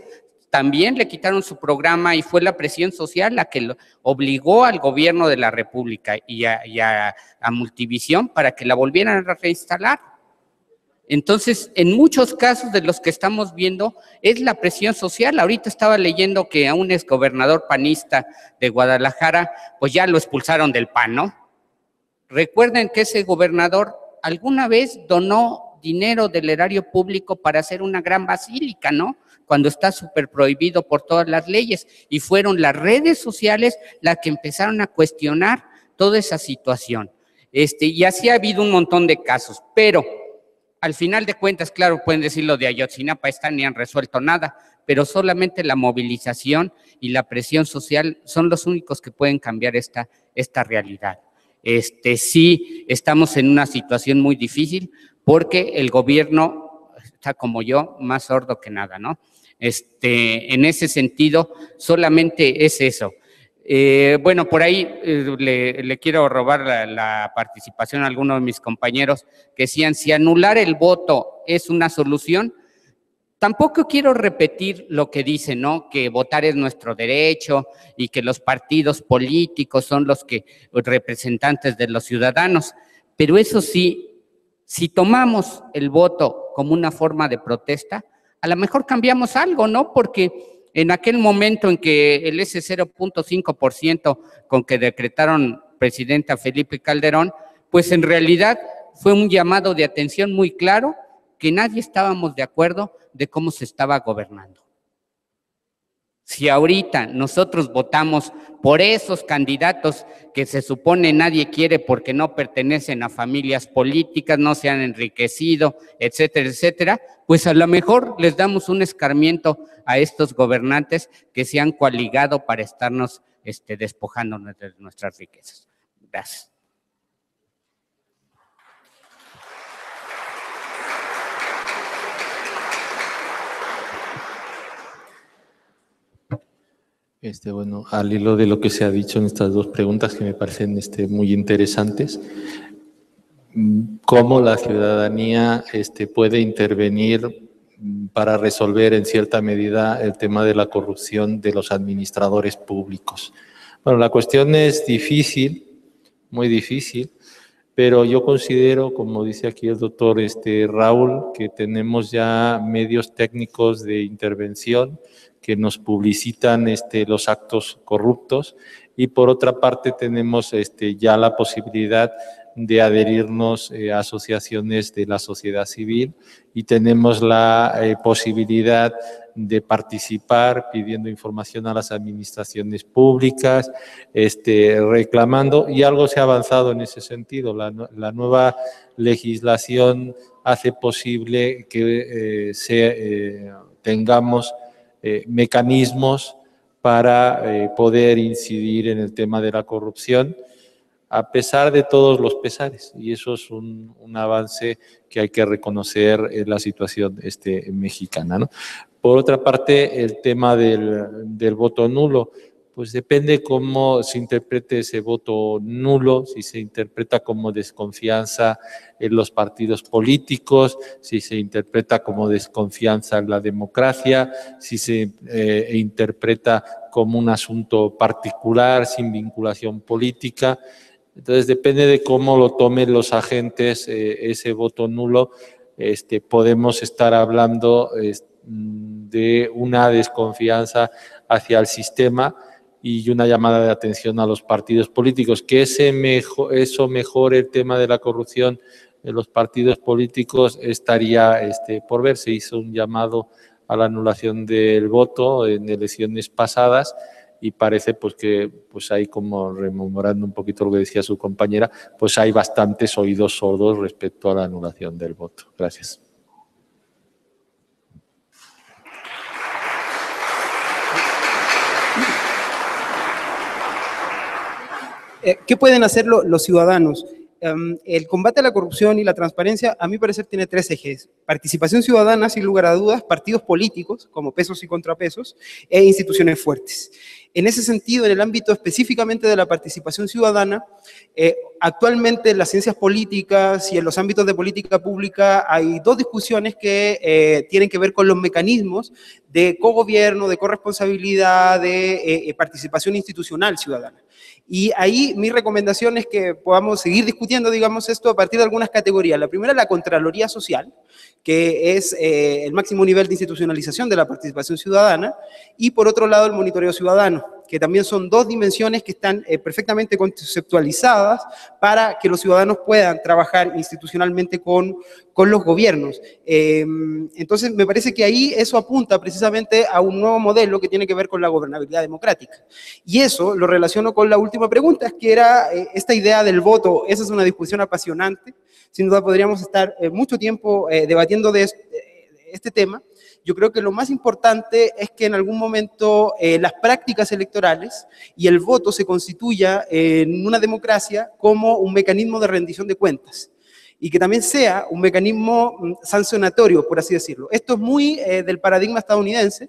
también le quitaron su programa y fue la presión social la que obligó al gobierno de la República y a Multivisión para que la volvieran a reinstalar. Entonces, en muchos casos de los que estamos viendo es la presión social. Ahorita estaba leyendo que a un exgobernador panista de Guadalajara, pues ya lo expulsaron del PAN, ¿no? Recuerden que ese gobernador alguna vez donó dinero del erario público para hacer una gran basílica, ¿no? Cuando está súper prohibido por todas las leyes. Y fueron las redes sociales las que empezaron a cuestionar toda esa situación. Y así ha habido un montón de casos, pero al final de cuentas, claro, pueden decir lo de Ayotzinapa, ni han resuelto nada, pero solamente la movilización y la presión social son los únicos que pueden cambiar esta realidad. Sí, estamos en una situación muy difícil porque el gobierno está como yo, más sordo que nada, ¿no? En ese sentido, solamente es eso. Bueno, por ahí le quiero robar la participación a algunos de mis compañeros que decían, si anular el voto es una solución, tampoco quiero repetir lo que dicen, ¿no? Que votar es nuestro derecho y que los partidos políticos son los representantes de los ciudadanos, pero eso sí, si tomamos el voto como una forma de protesta, a lo mejor cambiamos algo, ¿no? Porque en aquel momento en que el ese 0.5% con que decretaron presidente a Felipe Calderón, pues en realidad fue un llamado de atención muy claro que nadie estábamos de acuerdo de cómo se estaba gobernando. Si ahorita nosotros votamos por esos candidatos que se supone nadie quiere porque no pertenecen a familias políticas, no se han enriquecido, etcétera, etcétera, pues a lo mejor les damos un escarmiento a estos gobernantes que se han coaligado para estarnos despojando de nuestras riquezas. Gracias. Bueno, al hilo de lo que se ha dicho en estas dos preguntas que me parecen muy interesantes, cómo la ciudadanía puede intervenir para resolver en cierta medida el tema de la corrupción de los administradores públicos. Bueno, la cuestión es difícil, muy difícil, pero yo considero, como dice aquí el doctor Raúl, que tenemos ya medios técnicos de intervención que nos publicitan los actos corruptos, y por otra parte tenemos ya la posibilidad de adherirnos a asociaciones de la sociedad civil, y tenemos la posibilidad de participar pidiendo información a las administraciones públicas, reclamando, y algo se ha avanzado en ese sentido. La nueva legislación hace posible que tengamos mecanismos para poder incidir en el tema de la corrupción, a pesar de todos los pesares, y eso es un avance que hay que reconocer en la situación mexicana, ¿no? Por otra parte, el tema del voto nulo, pues depende cómo se interprete ese voto nulo, si se interpreta como desconfianza en los partidos políticos, si se interpreta como desconfianza en la democracia, si se interpreta como un asunto particular sin vinculación política. Entonces, depende de cómo lo tomen los agentes ese voto nulo, podemos estar hablando de una desconfianza hacia el sistema y una llamada de atención a los partidos políticos. Que eso mejore el tema de la corrupción de los partidos políticos estaría por ver. Se hizo un llamado a la anulación del voto en elecciones pasadas, y parece pues que hay, como rememorando un poquito lo que decía su compañera, pues hay bastantes oídos sordos respecto a la anulación del voto. Gracias. ¿Qué pueden hacer los ciudadanos? El combate a la corrupción y la transparencia, a mi parecer, tiene tres ejes: participación ciudadana, sin lugar a dudas, partidos políticos, como pesos y contrapesos, e instituciones fuertes. En ese sentido, en el ámbito específicamente de la participación ciudadana, actualmente en las ciencias políticas y en los ámbitos de política pública hay dos discusiones que tienen que ver con los mecanismos de cogobierno, de corresponsabilidad, de participación institucional ciudadana. Y ahí mi recomendación es que podamos seguir discutiendo, digamos, esto a partir de algunas categorías. La primera, la Contraloría Social, que es el máximo nivel de institucionalización de la participación ciudadana, y por otro lado el monitoreo ciudadano, que también son dos dimensiones que están perfectamente conceptualizadas para que los ciudadanos puedan trabajar institucionalmente con los gobiernos. Entonces, me parece que ahí eso apunta precisamente a un nuevo modelo que tiene que ver con la gobernabilidad democrática. Y eso lo relaciono con la última pregunta, que era esta idea del voto. Esa es una discusión apasionante. Sin duda podríamos estar mucho tiempo debatiendo de este tema. Yo creo que lo más importante es que en algún momento las prácticas electorales y el voto se constituya en una democracia como un mecanismo de rendición de cuentas, y que también sea un mecanismo sancionatorio, por así decirlo. Esto es muy del paradigma estadounidense.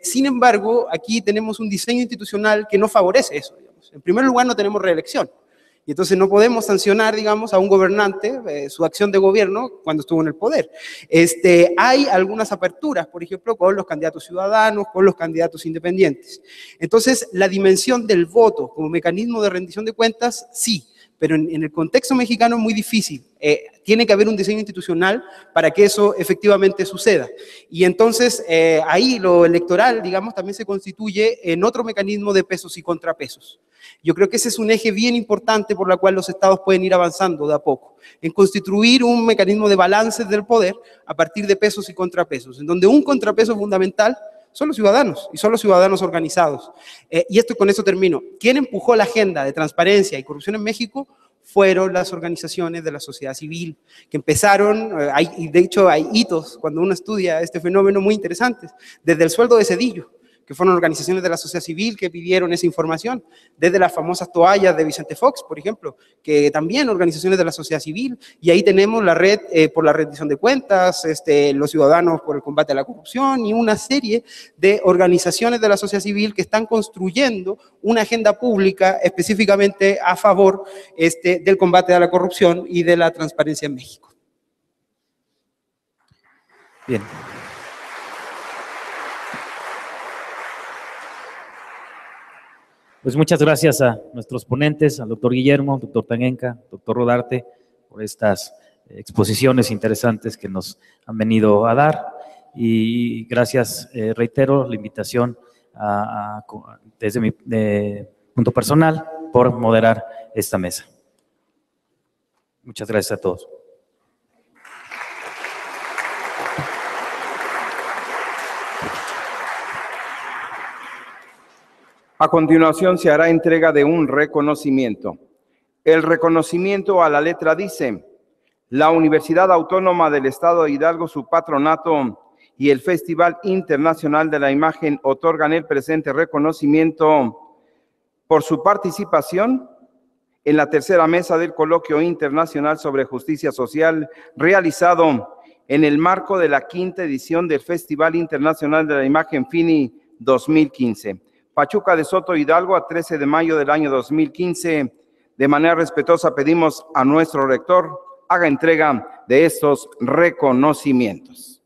Sin embargo, aquí tenemos un diseño institucional que no favorece eso, digamos. En primer lugar, no tenemos reelección. Y entonces no podemos sancionar, digamos, a un gobernante su acción de gobierno cuando estuvo en el poder. Hay algunas aperturas, por ejemplo, con los candidatos ciudadanos, con los candidatos independientes. Entonces, la dimensión del voto como mecanismo de rendición de cuentas, sí, pero en el contexto mexicano es muy difícil. Tiene que haber un diseño institucional para que eso efectivamente suceda. Y entonces ahí lo electoral, digamos, también se constituye en otro mecanismo de pesos y contrapesos. Yo creo que ese es un eje bien importante por la cual los estados pueden ir avanzando de a poco, en constituir un mecanismo de balances del poder a partir de pesos y contrapesos, en donde un contrapeso fundamental son los ciudadanos, y son los ciudadanos organizados. Y con eso termino. ¿Quién empujó la agenda de transparencia y corrupción en México? Fueron las organizaciones de la sociedad civil, que empezaron, y de hecho hay hitos cuando uno estudia este fenómeno muy interesantes, desde el sueldo de Zedillo, que fueron organizaciones de la sociedad civil que pidieron esa información, desde las famosas toallas de Vicente Fox, por ejemplo, que también organizaciones de la sociedad civil, y ahí tenemos la red por la rendición de cuentas, los ciudadanos por el combate a la corrupción, y una serie de organizaciones de la sociedad civil que están construyendo una agenda pública específicamente a favor del combate a la corrupción y de la transparencia en México. Bien. Pues muchas gracias a nuestros ponentes, al doctor Guillermo, doctor Tangenka, doctor Rodarte, por estas exposiciones interesantes que nos han venido a dar. Y gracias, reitero la invitación desde mi punto personal por moderar esta mesa. Muchas gracias a todos. A continuación se hará entrega de un reconocimiento. El reconocimiento a la letra dice: la Universidad Autónoma del Estado de Hidalgo, su patronato y el Festival Internacional de la Imagen otorgan el presente reconocimiento por su participación en la tercera mesa del Coloquio Internacional sobre Justicia Social realizado en el marco de la quinta edición del Festival Internacional de la Imagen FINI 2015. Pachuca de Soto, Hidalgo, a 13 de mayo del año 2015. De manera respetuosa pedimos a nuestro rector haga entrega de estos reconocimientos.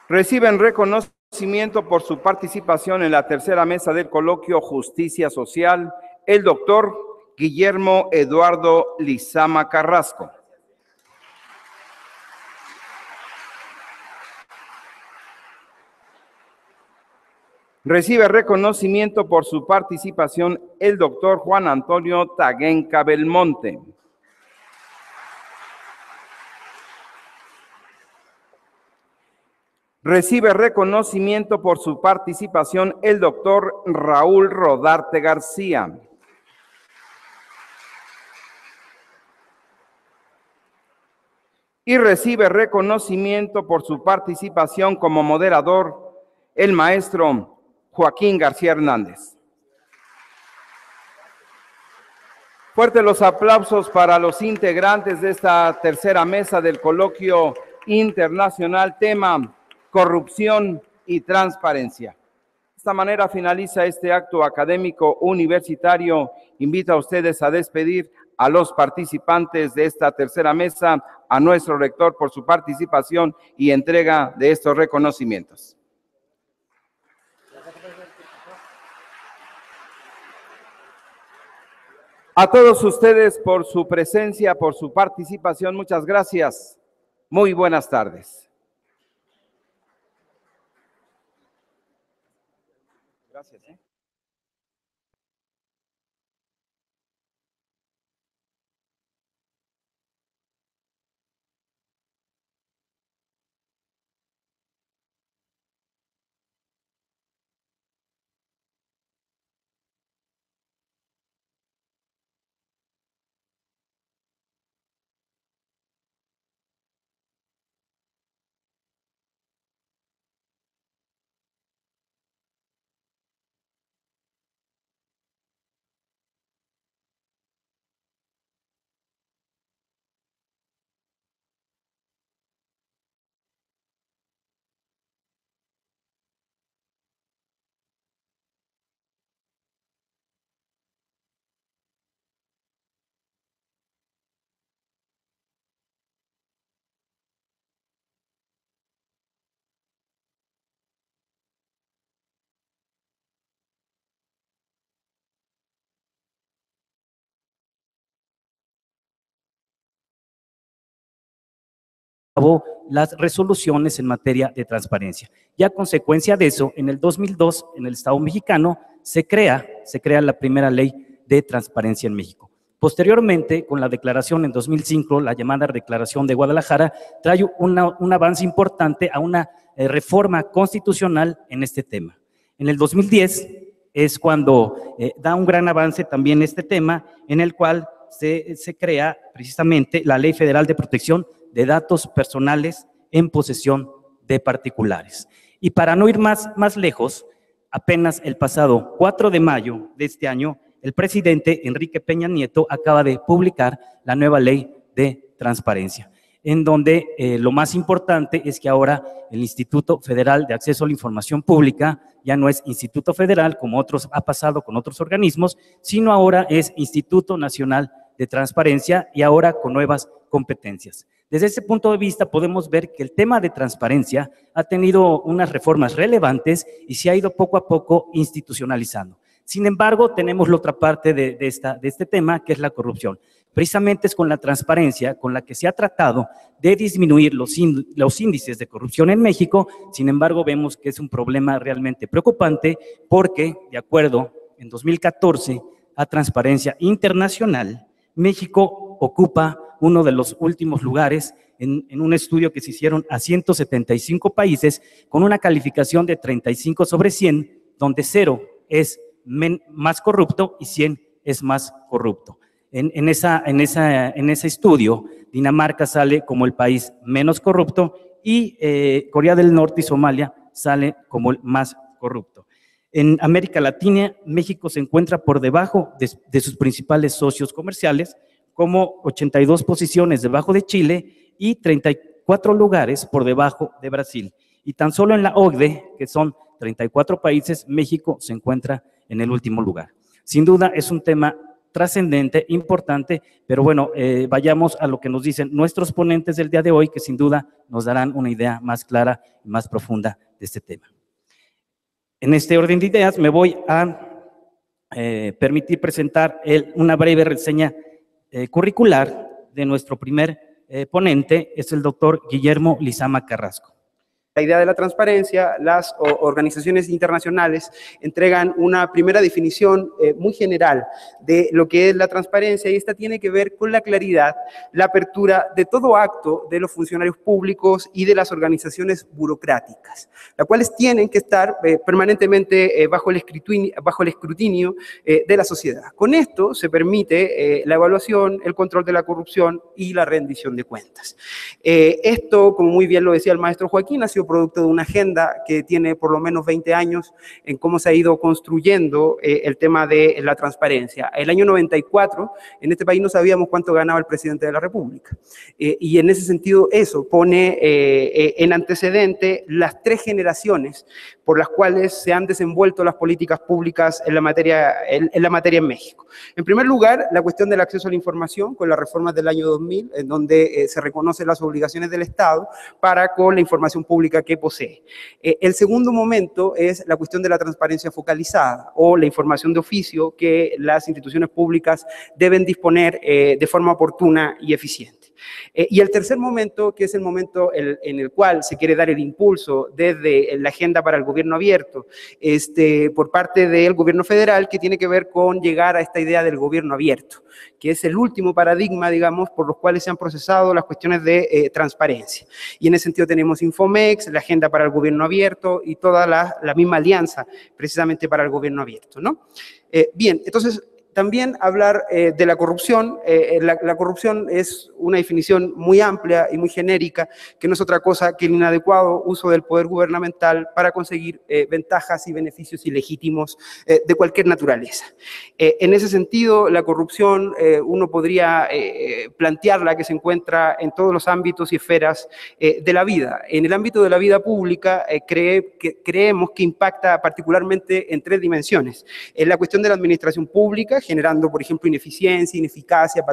Reciben reconocimiento por su participación en la tercera mesa del Coloquio Justicia Social el doctor Guillermo Eduardo Lizama Carrasco. Recibe reconocimiento por su participación el doctor Juan Antonio Tangenka Belmonte. Recibe reconocimiento por su participación el doctor Raúl Rodarte García. Y recibe reconocimiento por su participación como moderador el maestro Joaquín García Hernández. Fuertes los aplausos para los integrantes de esta tercera mesa del Coloquio Internacional, tema corrupción y transparencia. De esta manera finaliza este acto académico universitario. Invito a ustedes a despedir a los participantes de esta tercera mesa, a nuestro rector por su participación y entrega de estos reconocimientos. A todos ustedes por su presencia, por su participación, muchas gracias. Muy buenas tardes. Gracias. cabo las resoluciones en materia de transparencia. Y a consecuencia de eso, en el 2002, en el Estado mexicano, se crea la primera ley de transparencia en México. Posteriormente, con la declaración en 2005, la llamada Declaración de Guadalajara, trae un avance importante a una reforma constitucional en este tema. En el 2010 es cuando da un gran avance también este tema, en el cual se crea precisamente la Ley Federal de Protección de Datos Personales en posesión de particulares. Y para no ir más lejos, apenas el pasado 4 de mayo de este año, el presidente Enrique Peña Nieto acaba de publicar la nueva ley de transparencia, en donde lo más importante es que ahora el Instituto Federal de Acceso a la Información Pública ya no es Instituto Federal, como ha pasado con otros organismos, sino ahora es Instituto Nacional de Transparencia y ahora con nuevas competencias. Desde ese punto de vista podemos ver que el tema de transparencia ha tenido unas reformas relevantes y se ha ido poco a poco institucionalizando. Sin embargo, tenemos la otra parte de este tema, que es la corrupción. Precisamente es con la transparencia con la que se ha tratado de disminuir los índices de corrupción en México. Sin embargo, vemos que es un problema realmente preocupante porque, de acuerdo en 2014 a Transparencia Internacional, México ocupa uno de los últimos lugares en un estudio que se hicieron a 175 países con una calificación de 35 sobre 100, donde 0 es más corrupto y 100 es más corrupto. En ese estudio, Dinamarca sale como el país menos corrupto y Corea del Norte y Somalia sale como el más corrupto. En América Latina, México se encuentra por debajo de sus principales socios comerciales, como 82 posiciones debajo de Chile y 34 lugares por debajo de Brasil. Y tan solo en la OCDE, que son 34 países, México se encuentra en el último lugar. Sin duda es un tema trascendente, importante, pero bueno, vayamos a lo que nos dicen nuestros ponentes del día de hoy, que sin duda nos darán una idea más clara y más profunda de este tema. En este orden de ideas me voy a permitir presentar una breve reseña curricular de nuestro primer ponente, es el doctor Guillermo Lizama Carrasco. La idea de la transparencia, las organizaciones internacionales entregan una primera definición muy general de lo que es la transparencia, y esta tiene que ver con la claridad, la apertura de todo acto de los funcionarios públicos y de las organizaciones burocráticas, las cuales tienen que estar permanentemente bajo el escrutinio de la sociedad. Con esto se permite la evaluación, el control de la corrupción y la rendición de cuentas. Esto, como muy bien lo decía el maestro Joaquín, ha sido producto de una agenda que tiene por lo menos 20 años en cómo se ha ido construyendo el tema de la transparencia. El año 94, en este país no sabíamos cuánto ganaba el presidente de la República. Y en ese sentido, eso pone en antecedente las 3 generaciones por las cuales se han desenvuelto las políticas públicas en la materia en México. En primer lugar, la cuestión del acceso a la información, con las reformas del año 2000, en donde se reconocen las obligaciones del Estado para con la información pública que posee. El segundo momento es la cuestión de la transparencia focalizada o la información de oficio que las instituciones públicas deben disponer de forma oportuna y eficiente. Y el tercer momento, que es el momento en el cual se quiere dar el impulso desde la agenda para el gobierno abierto por parte del gobierno federal, que tiene que ver con llegar a esta idea del gobierno abierto, que es el último paradigma, digamos, por los cuales se han procesado las cuestiones de transparencia. Y en ese sentido tenemos Infomex, la agenda para el gobierno abierto y toda la misma alianza precisamente para el gobierno abierto, ¿no? Bien, entonces, también hablar de la corrupción. La corrupción es una definición muy amplia y muy genérica, que no es otra cosa que el inadecuado uso del poder gubernamental para conseguir ventajas y beneficios ilegítimos de cualquier naturaleza. En ese sentido, la corrupción uno podría plantearla que se encuentra en todos los ámbitos y esferas de la vida. En el ámbito de la vida pública creemos que impacta particularmente en 3 dimensiones. En la cuestión de la administración pública, generando, por ejemplo, ineficiencia, ineficacia,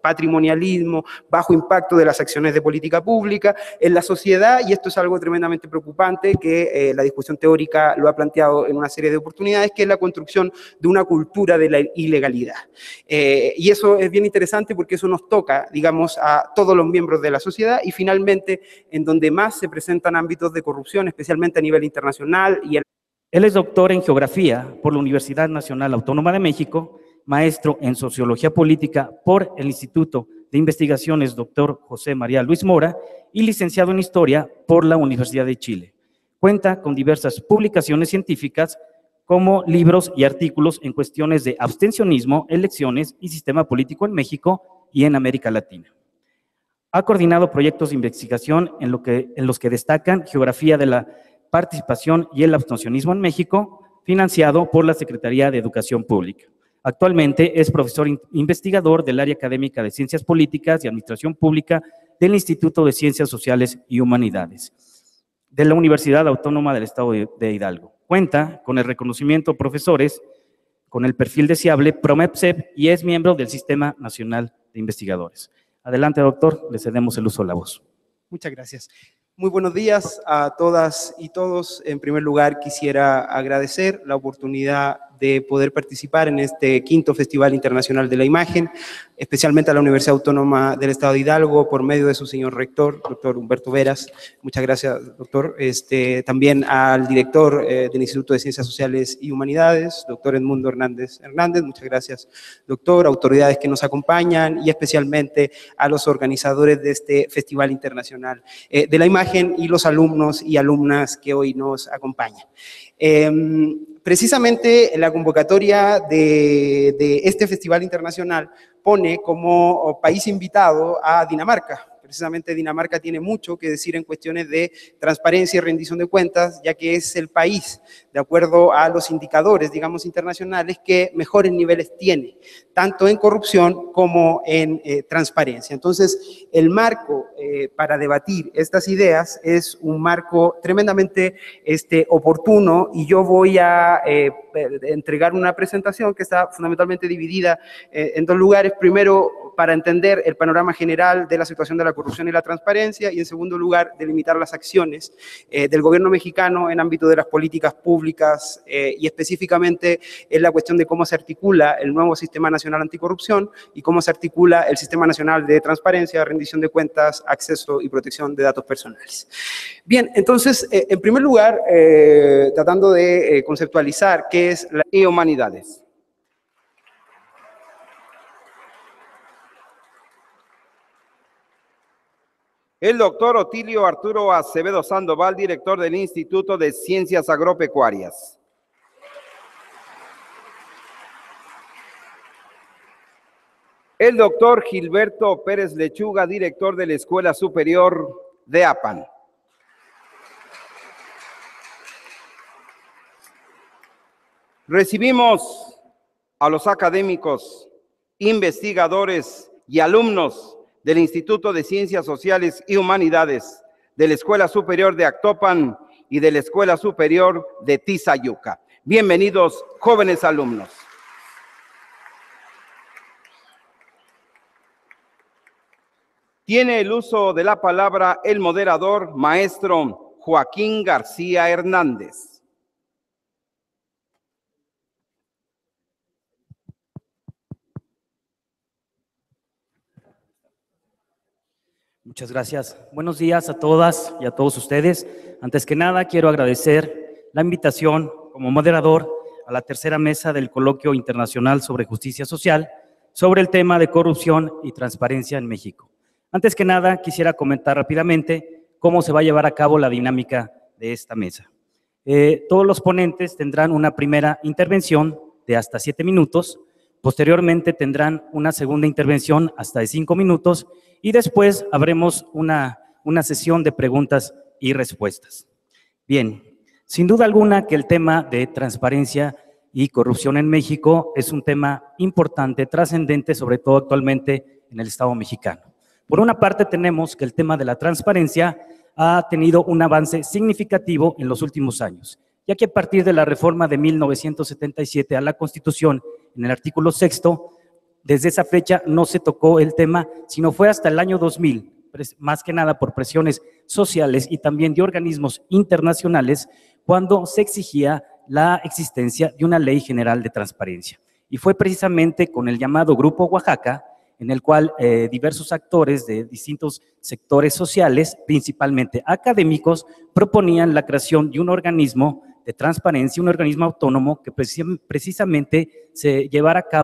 patrimonialismo, bajo impacto de las acciones de política pública en la sociedad, y esto es algo tremendamente preocupante que la discusión teórica lo ha planteado en una serie de oportunidades, que es la construcción de una cultura de la ilegalidad. Y eso es bien interesante porque eso nos toca, digamos, a todos los miembros de la sociedad, y finalmente en donde más se presentan ámbitos de corrupción, especialmente a nivel internacional. Él es doctor en Geografía por la Universidad Nacional Autónoma de México, maestro en Sociología Política por el Instituto de Investigaciones Dr. José María Luis Mora y licenciado en Historia por la Universidad de Chile. Cuenta con diversas publicaciones científicas como libros y artículos en cuestiones de abstencionismo, elecciones y sistema político en México y en América Latina. Ha coordinado proyectos de investigación en los que destacan Geografía de la Participación y el Abstencionismo en México, financiado por la Secretaría de Educación Pública. Actualmente es profesor investigador del área académica de Ciencias Políticas y Administración Pública del Instituto de Ciencias Sociales y Humanidades de la Universidad Autónoma del Estado de Hidalgo. Cuenta con el reconocimiento profesores con el perfil deseable PROMEPSEP y es miembro del Sistema Nacional de Investigadores. Adelante, doctor, le cedemos el uso de la voz. Muchas gracias. Muy buenos días a todas y todos. En primer lugar, quisiera agradecer la oportunidad de poder participar en este quinto Festival Internacional de la Imagen, especialmente a la Universidad Autónoma del Estado de Hidalgo, por medio de su señor rector, doctor Humberto Veras. Muchas gracias, doctor. También al director del Instituto de Ciencias Sociales y Humanidades, doctor Edmundo Hernández. Muchas gracias, doctor. Autoridades que nos acompañan y especialmente a los organizadores de este Festival Internacional de la Imagen y los alumnos y alumnas que hoy nos acompañan. Precisamente la convocatoria de este Festival Internacional pone como país invitado a Dinamarca. Precisamente Dinamarca tiene mucho que decir en cuestiones de transparencia y rendición de cuentas, ya que es el país, de acuerdo a los indicadores, digamos, internacionales, que mejores niveles tiene, tanto en corrupción como en transparencia. Entonces, el marco para debatir estas ideas es un marco tremendamente oportuno, y yo voy a entregar una presentación que está fundamentalmente dividida en dos lugares. Primero, para entender el panorama general de la situación de la corrupción y la transparencia, y en segundo lugar, delimitar las acciones del gobierno mexicano en ámbito de las políticas públicas y específicamente en la cuestión de cómo se articula el nuevo Sistema Nacional Anticorrupción y cómo se articula el Sistema Nacional de Transparencia, Rendición de Cuentas, Acceso y Protección de Datos Personales. Bien, entonces, en primer lugar, tratando de conceptualizar qué es la Humanidades. El doctor Otilio Arturo Acevedo Sandoval, director del Instituto de Ciencias Agropecuarias. El doctor Gilberto Pérez Lechuga, director de la Escuela Superior de APAN. Recibimos a los académicos, investigadores y alumnos del Instituto de Ciencias Sociales y Humanidades, de la Escuela Superior de Actopan y de la Escuela Superior de Tizayuca. Bienvenidos, jóvenes alumnos. Tiene el uso de la palabra el moderador, maestro Joaquín García Hernández. Muchas gracias. Buenos días a todas y a todos ustedes. Antes que nada, quiero agradecer la invitación como moderador a la tercera mesa del Coloquio Internacional sobre Justicia Social sobre el tema de corrupción y transparencia en México. Antes que nada, quisiera comentar rápidamente cómo se va a llevar a cabo la dinámica de esta mesa. Todos los ponentes tendrán una primera intervención de hasta 7 minutos, posteriormente tendrán una segunda intervención hasta de 5 minutos y después habremos una sesión de preguntas y respuestas. Bien, sin duda alguna que el tema de transparencia y corrupción en México es un tema importante, trascendente, sobre todo actualmente en el Estado mexicano. Por una parte tenemos que el tema de la transparencia ha tenido un avance significativo en los últimos años, ya que a partir de la reforma de 1977 a la Constitución en el artículo 6º, desde esa fecha no se tocó el tema, sino fue hasta el año 2000, más que nada por presiones sociales y también de organismos internacionales, cuando se exigía la existencia de una ley general de transparencia. Y fue precisamente con el llamado Grupo Oaxaca, en el cual diversos actores de distintos sectores sociales, principalmente académicos, proponían la creación de un organismo de transparencia, un organismo autónomo que precisamente se llevara a cabo.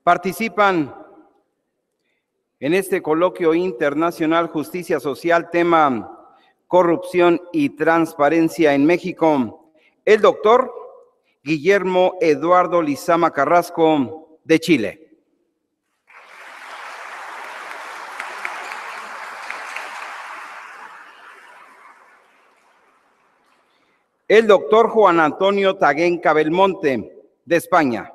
Participan en este coloquio internacional Justicia Social, tema corrupción y transparencia en México, el doctor Guillermo Eduardo Lizama Carrasco, de Chile. El doctor Juan Antonio Taguenca Belmonte, de España.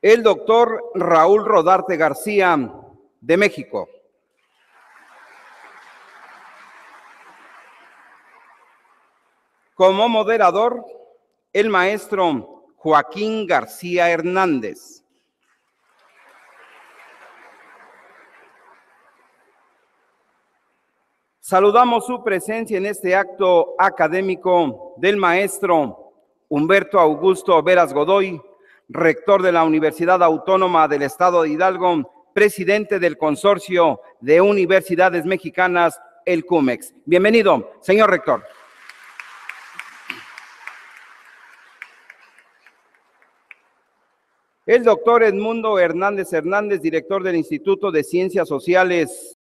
El doctor Raúl Rodarte García, de México. Como moderador, el maestro Joaquín García Hernández. Saludamos su presencia en este acto académico del maestro Humberto Augusto Veras Godoy, rector de la Universidad Autónoma del Estado de Hidalgo, presidente del Consorcio de Universidades Mexicanas, el CUMEX. Bienvenido, señor rector. El doctor Edmundo Hernández Hernández, director del Instituto de Ciencias Sociales